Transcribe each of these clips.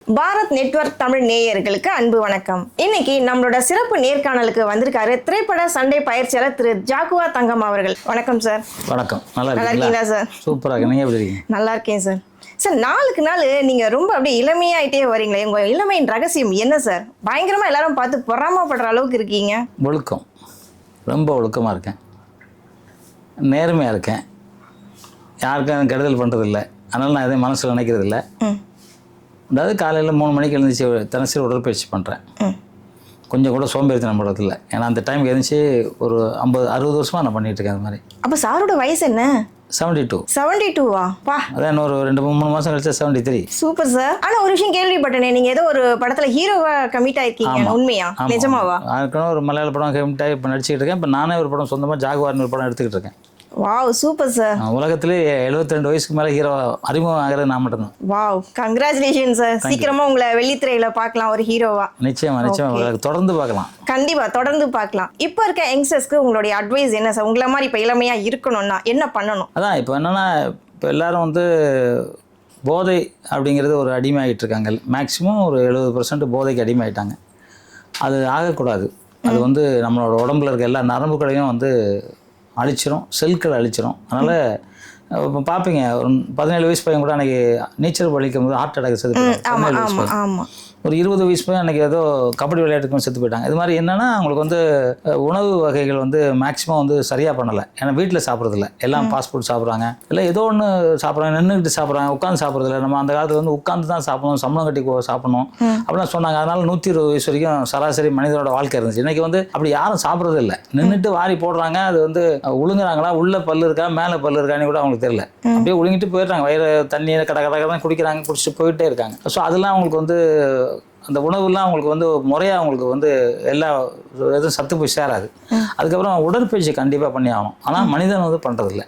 Bharat network Tamil நேயர்களுக்கு அன்பு வணக்கம். இன்னைக்கு நம்மளோட சிறப்பு நேர்காணலுக்கு வந்திருக்காரு திரைப்பட சண்டை பயிற்சியாளர் திரு ஜாகுவா தங்கம் அவர்கள். வணக்கம் சார். வணக்கம். நல்லா இருக்கீங்களா சார்? சூப்பராக. நீங்க எப்படி இருக்கீங்க? நல்லா இருக்கேன் சார். சார், நாளுக்கு நாள் நீங்க ரொம்ப அப்படியே இளமையாயிட்டே வரீங்களே, உங்க இளமையின் ரகசியம் என்ன சார்? பயங்கரமா எல்லாரும் பார்த்து பொறாமப்படுற அளவுக்கு இருக்கீங்க. ஒழுக்கம். ரொம்ப ஒழுக்கமாக இருக்கேன், நேர்மையாக இருக்கேன், யாருக்கும் கெடுதல் பண்ணுறதில்ல. அதனால் நான் எதையும் மனசில் நினைக்கிறதில்ல. அதாவது காலையில் 3 மணிக்கு எழுந்துச்சு தினசரி உடற்பயிற்சி பண்ணுறேன். கொஞ்சம் கூட சோம்பேறித்தனம் படுறதில்ல. ஏன்னா அந்த டைமுக்கு எழுந்துச்சு ஒரு 50-60 வருஷமாக நான் பண்ணிகிட்டு இருக்கேன். அது மாதிரி. அப்போ சாரோட வயசு என்ன? 72. 72வா? பா, அதான் இன்னொரு 2-3 மாதம் கழிச்சா 73. Super sir. ஆனால் ஒரு விஷயம் கேள்விப்பட்டேனே, நீங்கள் ஏதோ ஒரு படத்தில் ஹீரோவா கமிட் ஆயிருக்கீங்க, உண்மையா? நிஜமாவா? அதுக்கான ஒரு மலையாள படம் கமிட் ஆகி இப்போ நடிச்சிக்கிட்டு இருக்கேன். இப்போ நானே ஒரு படம் சொந்தமாக ஜாகுவார்னு ஒரு படம் எடுத்துக்கிட்டு இருக்கேன். Wow, super sir. உலகத்திலே 72 வயசுக்கு மேலே ஹீரோ அறிமுகம் ஆகிறது நான் மட்டும்தான். Wow, congratulation sir. சீக்கிரமா உங்களை வெள்ளித்திரையில பார்க்கலாம் ஒரு ஹீரோவா. நிச்சயமா தொடர்ந்து பார்க்கலாம். கண்டிப்பா தொடர்ந்து பார்க்கலாம். இப்போ இருக்க யங்ஸ்டர்ஸ்க்கு உங்களுடைய அட்வைஸ் என்ன சார்? உங்களை மாதிரி இப்போ இளமையா இருக்கணும்னா என்ன பண்ணணும்? அதான் இப்போ என்னன்னா, இப்போ எல்லாரும் வந்து போதை அப்படிங்கிறது ஒரு அடிமையாகிட்டு இருக்காங்க. மேக்சிமம் ஒரு 70% போதைக்கு அடிமையாயிட்டாங்க. அது ஆகக்கூடாது. அது வந்து நம்மளோட உடம்புல இருக்க எல்லா நரம்புகளையும் வந்து அழிச்சிரும், செல்களை அழிச்சிரும். அதனால் இப்போ பார்ப்பீங்க, ஒரு 17 வயசு பையன் கூட அன்றைக்கி நீச்சல் பழிக்கும் போது ஹார்ட் அட்டாக் செத்து போயிட்டாங்க. ஒரு 20 வயசு பையன் அன்றைக்கி ஏதோ கபடி விளையாட்டுக்கும் செத்து போயிட்டாங்க. இது மாதிரி என்னென்னா, அவங்களுக்கு வந்து உணவு வகைகள் வந்து மேக்ஸிமம் வந்து சரியாக பண்ணலை. ஏன்னா வீட்டில் சாப்பிட்றதில்ல, எல்லாம் ஃபாஸ்ட் ஃபுட் சாப்பிட்றாங்க, இல்லை ஏதோ ஒன்று சாப்பிட்றாங்க, நின்றுக்கிட்டு சாப்பிட்றாங்க, உட்காந்து சாப்பிட்றதில்ல. நம்ம அந்த காலத்தில் வந்து உட்காந்து தான் சாப்பிடணும், சம்பளம் கட்டி சாப்பிடணும் அப்படிலாம் சொன்னாங்க. அதனால் 120 வயசு வரைக்கும் சராசரி மனிதனோட வாழ்க்கை இருந்துச்சு. இன்றைக்கி வந்து அப்படி யாரும் சாப்பிட்றது இல்லை, நின்றுட்டு வாரி போடுறாங்க. அது வந்து உழுங்குறாங்களா, உள்ள பல்லு இருக்கா, மேலே பல்லு இருக்கான்னு கூட அவங்களுக்கு தெரியல. அப்படியே உழுங்கிட்டு போயிடுறாங்க. வயிறு தண்ணியை கடை தான் குடிக்கிறாங்க, குடிச்சிட்டு போயிட்டே இருக்காங்க. ஸோ அதெல்லாம் அவங்களுக்கு வந்து அந்த உணவுலாம் அவங்களுக்கு வந்து முறையாக அவங்களுக்கு வந்து எல்லா எதுவும் சத்து போய் சேராது. அதுக்கப்புறம் உடற்பயிற்சி கண்டிப்பாக பண்ணி ஆகணும். ஆனால் மனிதன் வந்து பண்ணுறதில்ல,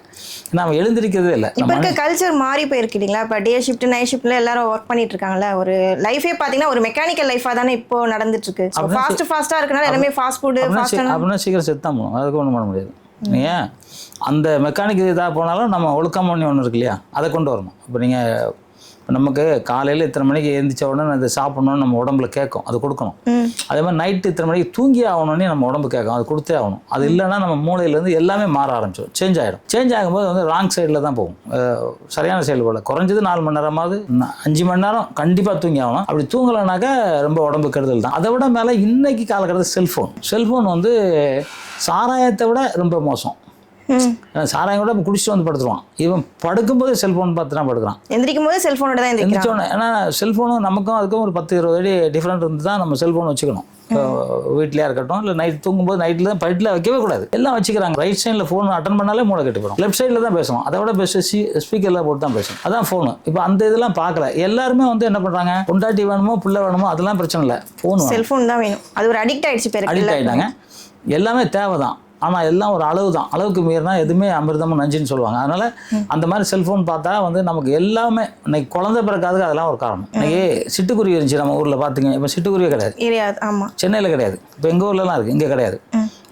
நம்ம எழுந்திருக்கிறதே இல்லை. இப்போ இருக்க கல்ச்சர் மாறி போயிருக்கு இல்லைங்களா? இப்போ டே ஷிஃப்ட் நைட் ஷிஃப்ட்ல எல்லாரும் ஒர்க் பண்ணிட்டு இருக்காங்கல்ல. ஒரு லைஃபே பார்த்தீங்கன்னா ஒரு மெக்கானிக்கல் லைஃபாக தானே இப்போ நடந்துட்டு இருக்கு. ஃபாஸ்ட்டாக இருக்கனால எல்லாமே ஃபாஸ்ட் ஃபுட்டு அப்படின்னா சீக்கிரம் செத்தான் போகணும். அதுக்கு ஒன்றும் பண்ண முடியாது. நீங்கள் அந்த மெக்கானிக் இதாக போனாலும் நம்ம ஒழுக்கம் பண்ணி ஒன்று இருக்கு இல்லையா, அதை கொண்டு வரணும். இப்போ நீங்கள் நமக்கு காலையில் இத்தனை மணிக்கு எழுந்திரிச்ச உடனே அது சாப்பிட்ணுன்னு நம்ம உடம்புல கேட்கும், அது கொடுக்கணும். அதே மாதிரி நைட்டு இத்தனை மணிக்கு தூங்கி ஆகணும்னு நம்ம உடம்பு கேட்கும், அது கொடுத்தே ஆகணும். அது இல்லைன்னா நம்ம மூளையிலேருந்து எல்லாமே மாற ஆரம்பிச்சிடும், சேஞ்ச் ஆகிடும். சேஞ்ச் ஆகும்போது வந்து ராங் சைடில் தான் போகும், சரியான சைடு போல. குறைஞ்சது 4 மணி நேரமாவது 5 மணி நேரம் கண்டிப்பாக தூங்கி ஆகணும். அப்படி தூங்கலைனாக்கா ரொம்ப உடம்பு கெடுதல் தான். அதை விட மேலே இன்னைக்கு காலகட்டத்தில் செல்ஃபோன் வந்து சாராயத்தை விட ரொம்ப மோசம். சாராயம் கூட குடிச்சிட்டு வந்து படுத்துருவான். இவன் படுக்கும்போது செல்ஃபோன் பார்த்து தான் படுக்கிறான், எந்திரிக்கும் போது செல்ஃபோனோட தான் எந்திரிச்சோன்னு. ஏன்னா செல்ஃபோனும் நமக்கும் அதுக்கும் ஒரு 10-20 அடி டிஃப்ரெண்ட் இருந்து தான் நம்ம செல்ஃபோன் வச்சுக்கணும். வீட்லையா இருக்கட்டும், இல்லை நைட் தூங்கும்போது நைட்டில் தான் பெட்டில் வைக்கவே கூடாது. எல்லாம் வச்சுக்கிறாங்க. ரைட் சைடில் ஃபோன் அட்டன் பண்ணாலே மூளை கெட்டு போயிடும். லெஃப்ட் சைடில் தான் பேசணும். அதை விட பெஸ்ட்டு ஸ்பீக்கரில் போட்டு தான் பேசணும். அதான் ஃபோனு. இப்போ அந்த இதெல்லாம் பார்க்கல. எல்லாருமே வந்து என்ன பண்ணுறாங்க, பொண்டாட்டி வேணுமோ பிள்ளை வேணுமோ அதெல்லாம் பிரச்சனை இல்லை, ஃபோன் செல்ஃபோன் தான் வேணும். அது ஒரு அடிக்ட் ஆகிடுச்சு, அடிக்ட் ஆகிட்டாங்க. எல்லாமே தேவை தான், ஆனால் எல்லாம் ஒரு அளவு தான். அளவுக்கு மீறினா எதுவுமே அமிர்தமும் நஞ்சுன்னு சொல்லுவாங்க. அதனால் அந்த மாதிரி செல்ஃபோன் பார்த்தா வந்து நமக்கு எல்லாமே இன்னைக்கு குழந்தை பிறக்காதுக்கு அதெல்லாம் ஒரு காரணம். இன்னைக்கு சிட்டுக்குருவி இருந்துச்சு நம்ம ஊரில், பார்த்துங்க. இப்போ சிட்டுக்குருவியே கிடையாது. ஆமாம், சென்னையில் கிடையாது. இப்போ எங்கள் ஊர்லலாம் இருக்குது, இங்கே கிடையாது.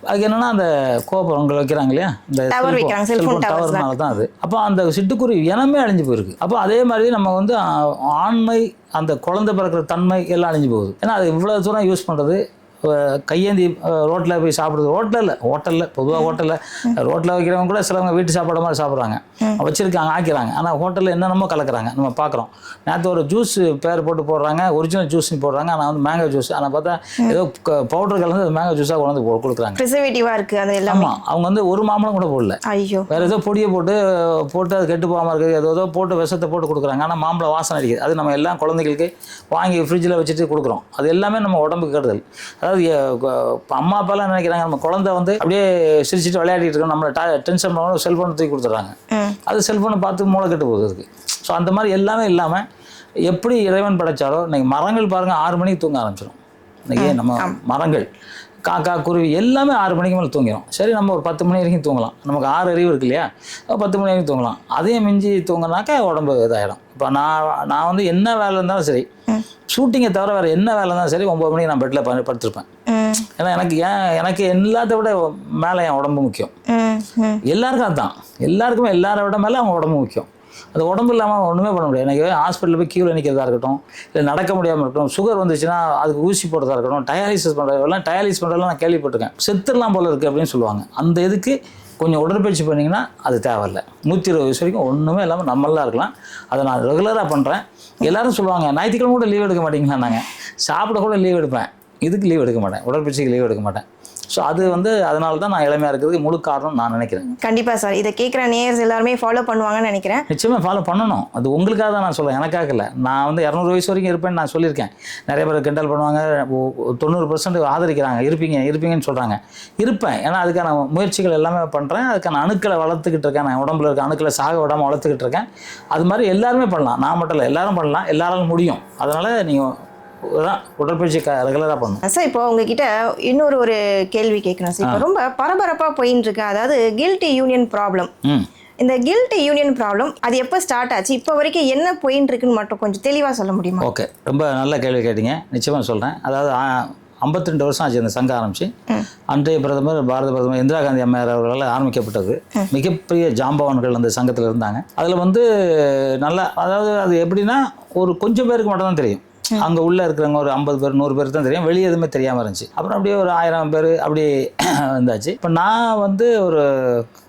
அதுக்கு என்னென்னா அந்த கோபுரங்கள் வைக்கிறாங்க இல்லையா, இந்த செல்ஃபோன் டவர்னால தான் அது. அப்போ அந்த சிட்டுக்குருவி இனமே அழிஞ்சு போயிருக்கு. அப்போ அதே மாதிரி நம்ம வந்து ஆண்மை, அந்த குழந்தை பிறக்கிற தன்மை எல்லாம் அழிஞ்சு போகுது. ஏன்னா அது இவ்வளோ தூரம் யூஸ் பண்ணுறது. கையேந்தி ரோட்டில் போய் சாப்பிட்றது, ஹோட்டலில் பொதுவாக ரோட்டில் வைக்கிறவங்க கூட சிலவங்க வீட்டு சாப்பாடு மாதிரி சாப்பிட்றாங்க, வச்சுருக்காங்க, ஆக்கிறாங்க. ஆனால் ஹோட்டலில் என்னென்னமோ கலக்கிறாங்க, நம்ம பார்க்குறோம். நேற்று ஒரு ஜூஸ் பேர் போட்டு போடுறாங்க, ஒரிஜினல் ஜூஸ்னு போடுறாங்க. ஆனால் வந்து மேங்கோ ஜூஸ், ஆனால் பார்த்தா ஏதோ பவுடர் கலந்து மேங்கோ ஜூஸாக கொண்டு வந்து கொடுக்குறாங்க. ப்ரிசர்வேட்டிவாக இருக்குது அது எல்லாம். ஆமாம், அவங்க வந்து ஒரு மாம்பழம் கூட போடல, ஐயோ வேறு ஏதோ பொடியை போட்டு அது கெட்டு போகாமல் இருக்குது, ஏதோ போட்டு விஷத்தை போட்டு கொடுக்குறாங்க. ஆனால் மாம்பழம் வாசனை அடிக்குது. அது நம்ம எல்லாம் குழந்தைகளுக்கு வாங்கி ஃப்ரிட்ஜில் வச்சுட்டு கொடுக்குறோம். அது எல்லாமே நம்ம உடம்புக்கு கெடுதல். அதாவது அம்மா அப்பாலாம் நினைக்கிறாங்க நம்ம குழந்தை வந்து அப்படியே சிரிச்சுட்டு விளையாடிட்டு இருக்கோம், நம்மளை டென்ஷன் பண்ணணும், செல்ஃபோனை தூக்கி கொடுத்துட்றாங்க. அது செல்ஃபோனை பார்த்து மூளை கெட்டு போகுது அதுக்கு. ஸோ அந்த மாதிரி எல்லாமே இல்லாமல் எப்படி இறைவன் படைச்சாரோ, இன்றைக்கி மரங்கள் பாருங்கள் 6 மணிக்கு தூங்க ஆரம்பிச்சிடும். இன்றைக்கி நம்ம மரங்கள், காக்கா, குருவி எல்லாமே 6 மணிக்கு மேலே தூங்கிடும். சரி, நம்ம ஒரு 10 மணி வரைக்கும் தூங்கலாம், நமக்கு 6 அறிவு இருக்கு இல்லையா, 10 மணி வரைக்கும் தூங்கலாம். அதையும் மிஞ்சி தூங்கினாக்கா உடம்பு இதாகிடும். இப்போ நான் வந்து என்ன வேலை இருந்தாலும் சரி, ஷூட்டிங்கை தவிர வேறு என்ன வேலை இருந்தாலும் சரி 9 மணிக்கு நான் பெட்டில் படுத்திருப்பேன். ஏன்னா எனக்கு எல்லாத்த விட மேலே என் உடம்பு முக்கியம். எல்லாருக்கும் அதுதான், எல்லாருக்குமே எல்லாரை விட மேலே அவங்க உடம்பு முக்கியம். அது உடம்பு இல்லாமல் ஒன்றுமே பண்ண முடியாது. எனக்கு ஹாஸ்பிட்டலில் போய் கியூவில் நிற்கிறதா இருக்கட்டும், இல்லை நடக்க முடியாமல் இருக்கட்டும், சுகர் வந்துச்சுன்னா அதுக்கு ஊசி போடுறதா இருக்கட்டும், டயாலிசிஸ் பண்ணுறதெல்லாம் டயாலிசிஸ் பண்ணுறதெல்லாம் நான் கேள்விப்பட்டிருக்கேன். செத்துடலாம் போல இருக்குது அப்படின்னு சொல்லுவாங்க. அந்த இதுக்கு கொஞ்சம் உடற்பயிற்சி பண்ணிங்கன்னா அது தேவையில்லை. 120 வயசு வரைக்கும் ஒன்றுமே இல்லாமல் நம்மளாக இருக்கலாம். அதை நான் ரெகுலராக பண்ணுறேன். எல்லோரும் சொல்லுவாங்க, ஞாயிற்றுக்கிழமை கூட லீவ் எடுக்க மாட்டீங்களா? நாங்கள் சாப்பிட கூட லீவ் எடுப்பேன், இதுக்கு லீவ் எடுக்க மாட்டேன், உடற்பயிற்சிக்கு லீவ் எடுக்க மாட்டேன். ஸோ அது அதனால தான் நான் இளமையாக இருக்கிறதுக்கு முழு காரணம் நான் நினைக்கிறேன். கண்டிப்பாக சார், இதை கேட்குற நேயர்ஸ் எல்லாருமே ஃபாலோ பண்ணுவாங்கன்னு நினைக்கிறேன். நிச்சயமாக ஃபாலோ பண்ணணும். அது உங்களுக்காக தான் நான் சொல்கிறேன், எனக்காக இல்லை. நான் 200 வயசு வரைக்கும் இருப்பேன்னு நான் சொல்லியிருக்கேன். நிறைய பேர் கிண்டல் பண்ணுவாங்க, 90% ஆதரிக்கிறாங்க, இருப்பீங்கன்னு சொல்கிறாங்க. இருப்பேன், ஏன்னா அதுக்கான முயற்சிகள் எல்லாமே பண்ணுறேன். அதுக்கான அணுக்களை வளர்த்துக்கிட்டு இருக்கேன். நான் உடம்புல இருக்க அணுக்களை சாக விடாமல் வளர்த்துக்கிட்டு இருக்கேன். அது மாதிரி எல்லாருமே பண்ணலாம், நான் மட்டும் இல்லை, எல்லாரும் பண்ணலாம், எல்லாராலும் முடியும். அதனால் நீங்கள் உடற்பயிற்சி ரெகுலராக பண்ணணும். சார், இப்போ உங்ககிட்ட ஒரு கேள்வி கேட்கணும் சார். இப்போ ரொம்ப பரபரப்பாக போயின்னு இருக்கு, அதாவது கில்ட்டி யூனியன் ப்ராப்ளம். இந்த கில்ட்டி யூனியன் ப்ராப்ளம் அது எப்போ ஸ்டார்ட் ஆச்சு, இப்போ வரைக்கும் என்ன போயின்னு இருக்குன்னு மட்டும் கொஞ்சம் தெளிவாக சொல்ல முடியுமா? ஓகே, ரொம்ப நல்ல கேள்வி கேட்டீங்க. நிச்சயமாக சொல்கிறேன். அதாவது 52 வருஷம் ஆச்சு இந்த சங்கம் ஆரம்பிச்சு. அன்றைய பிரதமர் பாரத பிரதமர் இந்திரா காந்தி அம்மையார் அவர்களால் ஆரம்பிக்கப்பட்டது. மிகப்பெரிய ஜாம்பவான்கள் அந்த சங்கத்தில் இருந்தாங்க. அதில் நல்லா, அதாவது அது எப்படின்னா ஒரு கொஞ்சம் பேருக்கு மட்டும் தான் தெரியும். அங்கே உள்ளே இருக்கிறவங்க ஒரு 50 பேர் 100 பேருக்கு தான் தெரியும். வெளியே எதுவுமே தெரியாமல் இருந்துச்சு. அப்புறம் அப்படியே ஒரு 1000 பேர் அப்படி இருந்தாச்சு. இப்போ நான் ஒரு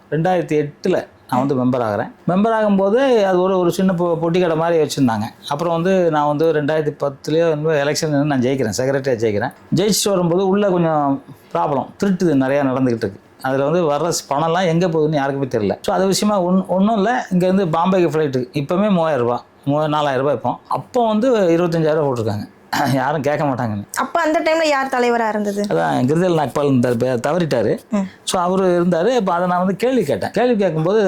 2008 நான் மெம்பர் ஆகிறேன். மெம்பர் ஆகும்போது அது ஒரு சின்ன பொட்டி கடை மாதிரி வச்சுருந்தாங்க. அப்புறம் நான் 2010 எலெக்ஷன் நான் ஜெயிக்கிறேன், செக்ரட்டரியாக ஜெயிக்கிறேன். ஜெயிச்சுட்டு வரும்போது உள்ளே கொஞ்சம் ப்ராப்ளம், திருட்டு நிறையா நடந்துக்கிட்டு இருக்கு. அதில் வர்ற பணம்லாம் எங்கே போகுதுன்னு யாருக்குமே தெரியல. ஸோ அது விஷயமா ஒன்றும் இல்லை. இங்கேருந்து பாம்பேக்கு ஃப்ளைட்டு இப்போவே 3000 ரூபா 4000 ரூபாய். இப்போ 25,000 போட்டிருக்காங்க. யாரும் கேட்க மாட்டாங்கன்னு. அப்போ அந்த டைமில் யார் தலைவராக இருந்தது? அதான் கிரிதல் நாக்பால் தவறிட்டார். ஸோ அவர் இருந்தார். இப்போ அதை நான் கேள்வி கேட்டேன். கேள்வி கேட்கும்போது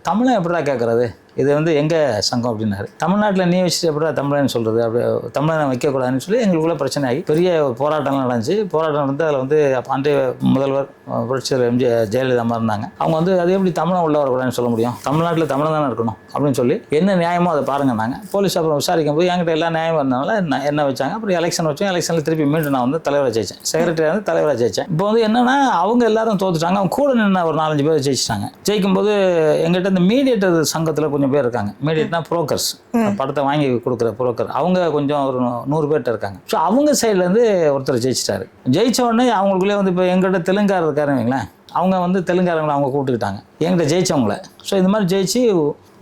தமிழை எப்படிடா கேட்குறது, இது எங்கள் சங்கம் அப்படின்னாரு. தமிழ்நாட்டில் நீ வச்சுட்டு எப்படா தமிழன்னு சொல்கிறது, அப்படி தமிழனை வைக்கக்கூடாதுன்னு சொல்லி எங்களுக்குள்ள பிரச்சனை ஆகி பெரிய போராட்டம்லாம் நடந்துச்சு. போராட்டம் நடந்து அதில் அன்றைய முதல்வர் புரட்சியாளர் ஜெயலலிதா அம்மா இருந்தாங்க. அவங்க அது எப்படி தமிழை உள்ள வரக்கூடாதுன்னு சொல்ல முடியும், தமிழ்நாட்டில் தமிழ் தானே இருக்கணும் அப்படின்னு சொல்லி என்ன நியாயமோ அதை பாருங்கன்னாங்க. போலீஸ் அப்புறம் விசாரிக்கும் போது என்கிட்ட எல்லா நியாயம் இருந்தனால என்ன வச்சாங்க. அப்புறம் எலெக்ஷன் வச்சோம். எலெக்ஷனில் திருப்பி மீண்டும் நான் தலைவராக ஜெயிச்சேன், செக்ரட்டரியாக தலைவராக ஜெயிச்சேன். இப்போ என்னன்னா அவங்க எல்லாரும் தோத்துட்டாங்க. அவங்க கூட நின்று ஒரு 4-5 பேர் ஜெயிச்சிட்டாங்க. ஜெயிக்கும்போது எங்கிட்ட இந்த மீடியேட்டர் சங்கத்தில் கொஞ்சம் பேர் இருக்காங்க. மீடியேட்னா புரோக்கர்ஸ், படத்தை வாங்கி கொடுக்குற புரோக்கர். அவங்க கொஞ்சம் ஒரு 100 பேர்கிட்ட இருக்காங்க. ஸோ அவங்க சைட்லேருந்து ஒருத்தர் ஜெயிச்சிட்டாரு. ஜெயிச்ச உடனே அவங்களுக்குள்ளே இப்போ எங்கிட்ட தெலுங்காரர் இருக்காருங்களேன், அவங்க தெலுங்காரங்களை அவங்க கூப்பிட்டுக்கிட்டாங்க எங்கிட்ட ஜெயிச்சவங்கள. ஸோ இந்த மாதிரி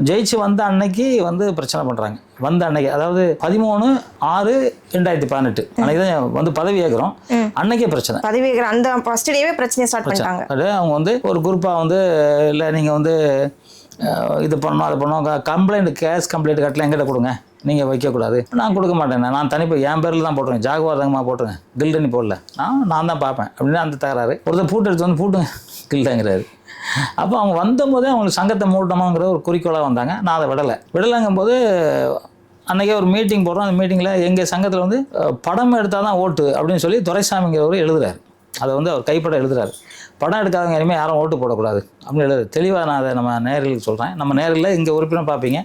ஜெயிச்சு வந்த அன்னைக்கு பிரச்சனை பண்ணுறாங்க. வந்த அன்னைக்கு, அதாவது 13/6/2018 அன்னைக்கு தான் பதவி ஏற்கிறோம். அன்னைக்கே பிரச்சனை. பதவி ஏற்கிற அந்த ஃபர்ஸ்ட் டேவே பிரச்சனையை ஸ்டார்ட் பண்ணிட்டாங்க. அவங்க ஒரு குரூப்பாக இல்லை நீங்கள் இது பண்ணணும் அதை பண்ணோம், கேஸ் கம்ப்ளைண்ட் கட்டல எங்கிட்ட கொடுங்க, நீங்கள் வைக்கக்கூடாது. நான் கொடுக்க மாட்டேன், நான் தனிப்போ என் பேரில் தான் போட்டுருங்க, ஜாகுவார் தங்கமாக போட்டுருங்க, கில்டனி போடல, நான் தான் பார்ப்பேன் அப்படின்னு அந்த தகராறு. ஒருத்தர் பூட்டு எடுத்து பூட்டுங்க கில்டங்கிறாரு. அப்போ அவங்க வந்தபோதே அவங்களுக்கு சங்கத்தை மூட்டணுங்கிற ஒரு குறிக்கோளாக வந்தாங்க. நான் அதை விடலைங்கும்போது அன்றைக்கே ஒரு மீட்டிங் போடுறோம். அந்த மீட்டிங்கில் எங்கள் சங்கத்தில் படம் எடுத்தால் தான் ஓட்டு அப்படின்னு சொல்லி துரைசாமிங்கிறவர் எழுதுறாரு. அதை அவர் கைப்பட எழுதுறாரு. படம் எடுக்காதவங்க இனிமேல் யாரும் ஓட்டு போடக்கூடாது அப்படின்னு எழுது. தெளிவாக நான் அதை நம்ம நேயர்களுக்கு சொல்கிறேன். நம்ம நேயர்களில் இங்கே உறுப்பினர் பார்ப்பீங்க,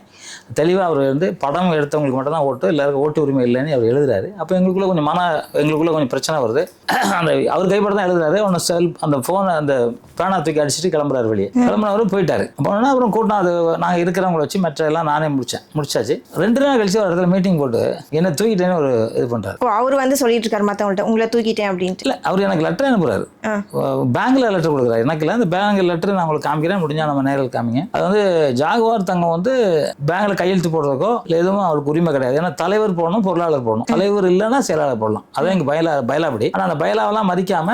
தெளிவாக அவர் படம் எடுத்தவங்களுக்கு மட்டும் தான் ஓட்டு, எல்லாருக்கும் ஓட்டு உரிமை இல்லைன்னு அவர் எழுதுறாரு. அப்போ எங்களுக்குள்ளே கொஞ்சம் பிரச்சனை வருது. அந்த அவர் கைப்பட தான் எழுதுறாரு. அந்த ஃபோனை அந்த பேனா தூக்கி அடிச்சுட்டு கிளம்புறாரு. வெளியே கிளம்புறவரும் போயிட்டாரு. அப்புறம் கூட்டம் அது நாங்கள் இருக்கிறவங்கள வச்சு மற்ற எல்லாம் நானே முடிச்சாச்சு. 2 நாள் கழிச்சு ஒரு இடத்துல மீட்டிங் போட்டு என்ன தூக்கிட்டேன்னு ஒரு இது பண்ணுறாரு. அவர் சொல்லிட்டு இருக்காரு மற்றவங்கள்ட்ட உங்களை தூக்கிட்டேன் அப்படின்ட்டு. இல்லை, அவர் எனக்கு லெட்டர் அனுப்புறாரு. பேங்க்ல லெட்டர் கொடுக்குறாரு. எனக்கு இல்லை, அந்த பேங்க் லெட்டர் நான் உங்களுக்கு காமிக்கிறேன், முடிஞ்சா நம்ம நேரில் காமிங்க. அது ஜாகுவார் தங்கம் பேங்க்ல கையெழுத்து போடுறதுக்கோ இல்லை எதுவும் அவருக்கு உரிமை கிடையாது. ஏன்னா தலைவர் போடணும், பொருளாளர் போடணும். தலைவர் இல்லைன்னா செயலாளர் போடலாம். அதான் எங்கள் பைலாபடி. ஆனால் அந்த பைலாவெல்லாம் மதிக்காம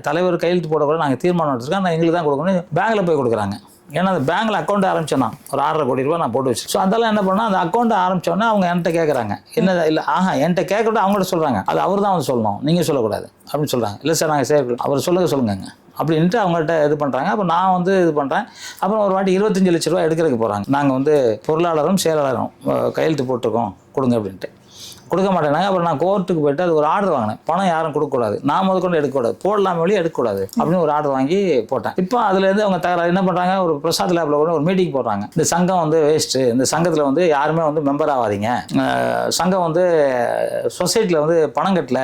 தலைவர் கையெழுத்து போடக்கூட நாங்கள் தீர்மானம் எடுத்துருக்கோம், நான் எங்களுக்கு தான் கொடுக்கணும். பேங்க்ல போய் கொடுக்குறாங்க. ஏன்னா அந்த பேங்க்ல அக்கௌண்ட் ஆரம்பிச்சேன், நான் ஒரு 6.5 கோடி ரூபாய் நான் போட்டு வச்சு. ஸோ அதெல்லாம் என்ன பண்ணால் அந்த அக்கௌண்ட் ஆரம்பிச்சோன்னா அவங்க என்கிட்ட கேட்குறாங்க. என்ன இல்லை, என்கிட்ட கேட்கக்கூட அவங்கள்ட்ட சொல்கிறாங்க, அது அவர் தான் சொல்லணும், நீங்கள் சொல்லக்கூடாது அப்படின்னு சொல்கிறாங்க. இல்லை சார், நாங்கள் சேர்க்கலாம், அவர் சொல்லுங்க அப்படின்ட்டு அவங்கள்ட்ட இது பண்ணுறாங்க. அப்போ நான் இது பண்ணுறேன். அப்புறம் ஒரு வாட்டி 25 லட்ச ரூபா எடுக்கிறதுக்கு போகிறாங்க. நாங்கள் பொருளாளரும் செயலாளரும் கையெழுத்து போட்டிருக்கோம், கொடுங்க அப்படின்ட்டு. கொடுக்க மாட்டேனாங்க. அப்புறம் நான் கோர்ட்டுக்கு போயிட்டு அது ஒரு ஆர்டர் வாங்கினேன், பணம் யாரும் கொடுக்கக்கூடாது, நான் முதற்கொண்டு எடுக்கக்கூடாது, போடலாம் வெளியே எடுக்கக்கூடாது அப்படின்னு ஒரு ஆர்டர் வாங்கி போட்டேன். இப்போ அதுலேருந்து அவங்க தகராறு என்ன பண்ணுறாங்க, ஒரு பிரசாத் லேபில் கூட ஒரு மீட்டிங் போடுறாங்க. இந்த சங்கம் வந்து வேஸ்ட்டு, இந்த சங்கத்தில் வந்து யாருமே வந்து மெம்பர் ஆகாதீங்க, சங்கம் வந்து சொசைட்டியில் வந்து பணம் கட்டல,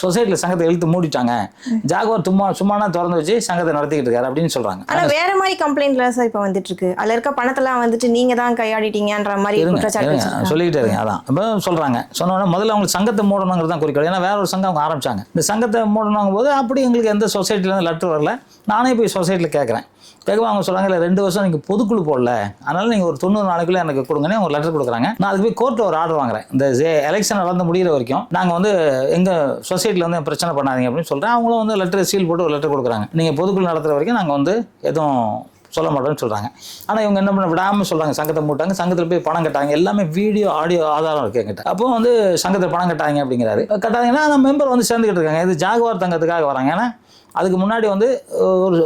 சொசைட்டியில் சங்கத்தை இழுத்து மூடிட்டாங்க, ஜாகுவார் சும்மானா திறந்து வச்சு சங்கத்தை நடத்திக்கிட்டு இருக்காரு அப்படின்னு சொல்கிறாங்க. ஆனால் வேற மாதிரி கம்ப்ளைண்ட்லாம் சார் இப்போ வந்துட்டு இருக்கு, அதில் இருக்க பணத்தெல்லாம் வந்துட்டு நீங்கள் தான் கையாடிட்டீங்கன்ற மாதிரி சொல்லிக்கிட்டே இருங்க. அதான் இப்போ சொல்கிறாங்க. சொன்னோன்னா முதல்ல அவங்களுக்கு சங்கத்தை மூடணுங்கிறது தான் குறிக்கோள். ஏன்னா வேற ஒரு சங்கம் அவங்க ஆரம்பிச்சாங்க, இந்த சங்கத்தை மூடணுங்கும் போது அப்படி எங்களுக்கு எந்த சொசைட்டிலேருந்து லெட்டர் வரல. நானே போய் சொசைட்டியில் கேட்குறேன், கேட்க அவங்க சொல்கிறாங்க, இல்லை 2 வருஷம் நீங்கள் பொதுக்குழு போடல, அதனால் நீங்கள் ஒரு 90 நாளைக்குள்ளே எனக்கு கொடுங்கன்னு ஒரு லெட்டர் கொடுக்குறாங்க. நான் அதுக்கு போய் கோர்ட்டில் ஒரு ஆர்டர் வாங்குறேன், இந்த எலெக்ஷன் நடந்து முடிகிற வரைக்கும் நாங்கள் வந்து எங்கள் சொசைட்டியில் வந்து பிரச்சனை பண்ணாதீங்க அப்படின்னு சொல்கிறேன். அவங்களும் வந்து லெட்டர் சீல் போட்டு ஒரு லெட்டர் கொடுக்குறாங்க, நீங்கள் பொதுக்குழு நடத்துகிற வரைக்கும் நாங்கள் வந்து எதுவும் சொல்ல மாட்டோம்னு சொல்கிறாங்க. ஆனால் இவங்க என்ன பண்ண விடாமல் சொல்கிறாங்க, சங்கத்தை மூட்டாங்க, சங்கத்தில் போய் பணம் கட்டாங்க, எல்லாமே வீடியோ ஆடியோ ஆதாரம் இருக்குது என்கிட்ட. அப்போ வந்து சங்கத்தில் பணம் கட்டாங்க அப்படிங்கிறாரு. கட்டாங்கன்னா அந்த மெம்பர் வந்து சேர்ந்துக்கிட்டு இருக்காங்க, இது ஜாகுவார் தங்கத்துக்காக வராங்க. ஏன்னா அதுக்கு முன்னாடி வந்து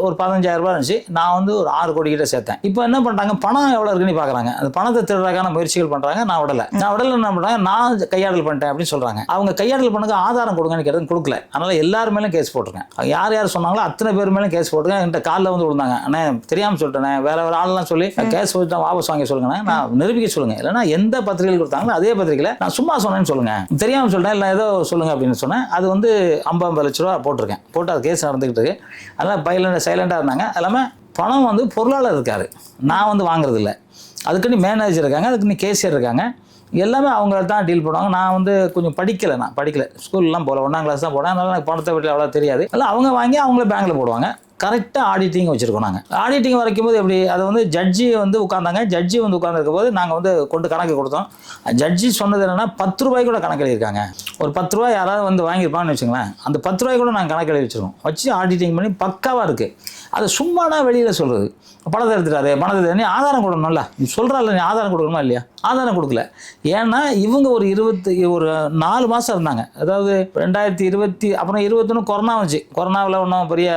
ஒரு 15,000 ரூபாய் இருந்துச்சு, நான் வந்து ஒரு 6 கோடி கிட்ட சேர்த்தேன். இப்போ என்ன பண்ணுறாங்க, பணம் எவ்வளோ இருக்குன்னு பார்க்குறாங்க, அந்த பணத்தை திருடுறதுக்கான முயற்சிகள் பண்ணுறாங்க. நான் உடலை என்ன பண்ணுறாங்க, நான் கையாடல் பண்ணிட்டேன் அப்படின்னு சொல்கிறாங்க. அவங்க கையாடல் பண்ணுங்க, ஆதாரம் கொடுங்கன்னு கேட்டது கொடுக்கல. அதனால் எல்லார் மேலும் கேஸ் போட்டிருக்கேன். யார் யார் சொன்னாங்களோ அத்தனை பேர் மேலும் கேஸ் போட்டுருக்கேன். என்கிட்ட காலில் வந்து விழுந்தாங்க, அண்ணே தெரியாமல் சொல்லிட்டேன், வேற ஒரு ஆள்லாம் சொல்லி கேஸ் போட்டு வாபஸ் வாங்கி சொல்லுங்கண்ணே, நான் நிரூபிக்க சொல்லுங்கள், இல்லைன்னா எந்த பத்திரிகையில் கொடுத்தாங்களோ அதே பத்திரிகையில் நான் சும்மா சொன்னேன்னு சொல்லுங்கள், தெரியாமல் சொல்லிட்டேன் இல்லை ஏதோ சொல்லுங்கள் அப்படின்னு சொன்னேன். அது வந்து 50 லட்ச ரூபா போட்டிருக்கேன், போட்டு அது கேஸ் நடந்துக்கிட்டு இருக்கு. அதெல்லாம் சைலண்டாக இருந்தாங்க. அது இல்லாமல் பணம் வந்து பொருளாளர் இருக்காரு, நான் வந்து வாங்குறது இல்லை, அதுக்குன்னு மேனேஜர் இருக்காங்க, அதுக்குன்னு கேசியர் இருக்காங்க, எல்லாமே அவங்க தான் டீல் பண்ணுவாங்க. நான் வந்து கொஞ்சம் படிக்கலை, ஸ்கூல்லாம் போகல, 1ஆம் கிளாஸ் தான் போனேன், அதனால் எனக்கு பணத்தை பற்றி அவ்வளோ தெரியாது. எல்லாம் அவங்க வாங்கி அவங்களே பேங்க்கில் போடுவாங்க. கரெக்டாக ஆடிட்டிங் வச்சுருக்கோம் நாங்கள். ஆடிட்டிங் வரைக்கும் போது எப்படி, அது வந்து ஜட்ஜி வந்து உட்காந்தாங்க, ஜட்ஜி வந்து உட்காந்துருக்கும் போது நாங்கள் வந்து கொண்டு கணக்கு கொடுத்தோம். ஜட்ஜி சொன்னது என்னென்னா 10 ரூபாய் கூட கணக்கு எழுதியிருக்காங்க. ஒரு 10 ரூபாய் யாராவது வந்து வாங்கியிருப்பான்னு வச்சுங்களேன், அந்த 10 ரூபாய் கூட நாங்கள் கணக்கு எழுதி வச்சுருக்கோம், வச்சு ஆடிட்டிங் பண்ணி பக்காவாக இருக்குது. அது சும்மானா வெளியில் சொல்கிறது, பணத்தை எடுத்துட்டாரு, பணத்தை நீ ஆதாரம் கொடுக்கணும்ல, நீ சொல்கிறாள், நீ ஆதாரம் கொடுக்கணுமா இல்லையா, ஆதாரம் கொடுக்கல. ஏன்னா இவங்க ஒரு 4 மாதம் இருந்தாங்க, அதாவது 2020 அப்புறம் 21 கொரோனா வந்துச்சு. கொரோனாவில் ஒன்றும் பெரிய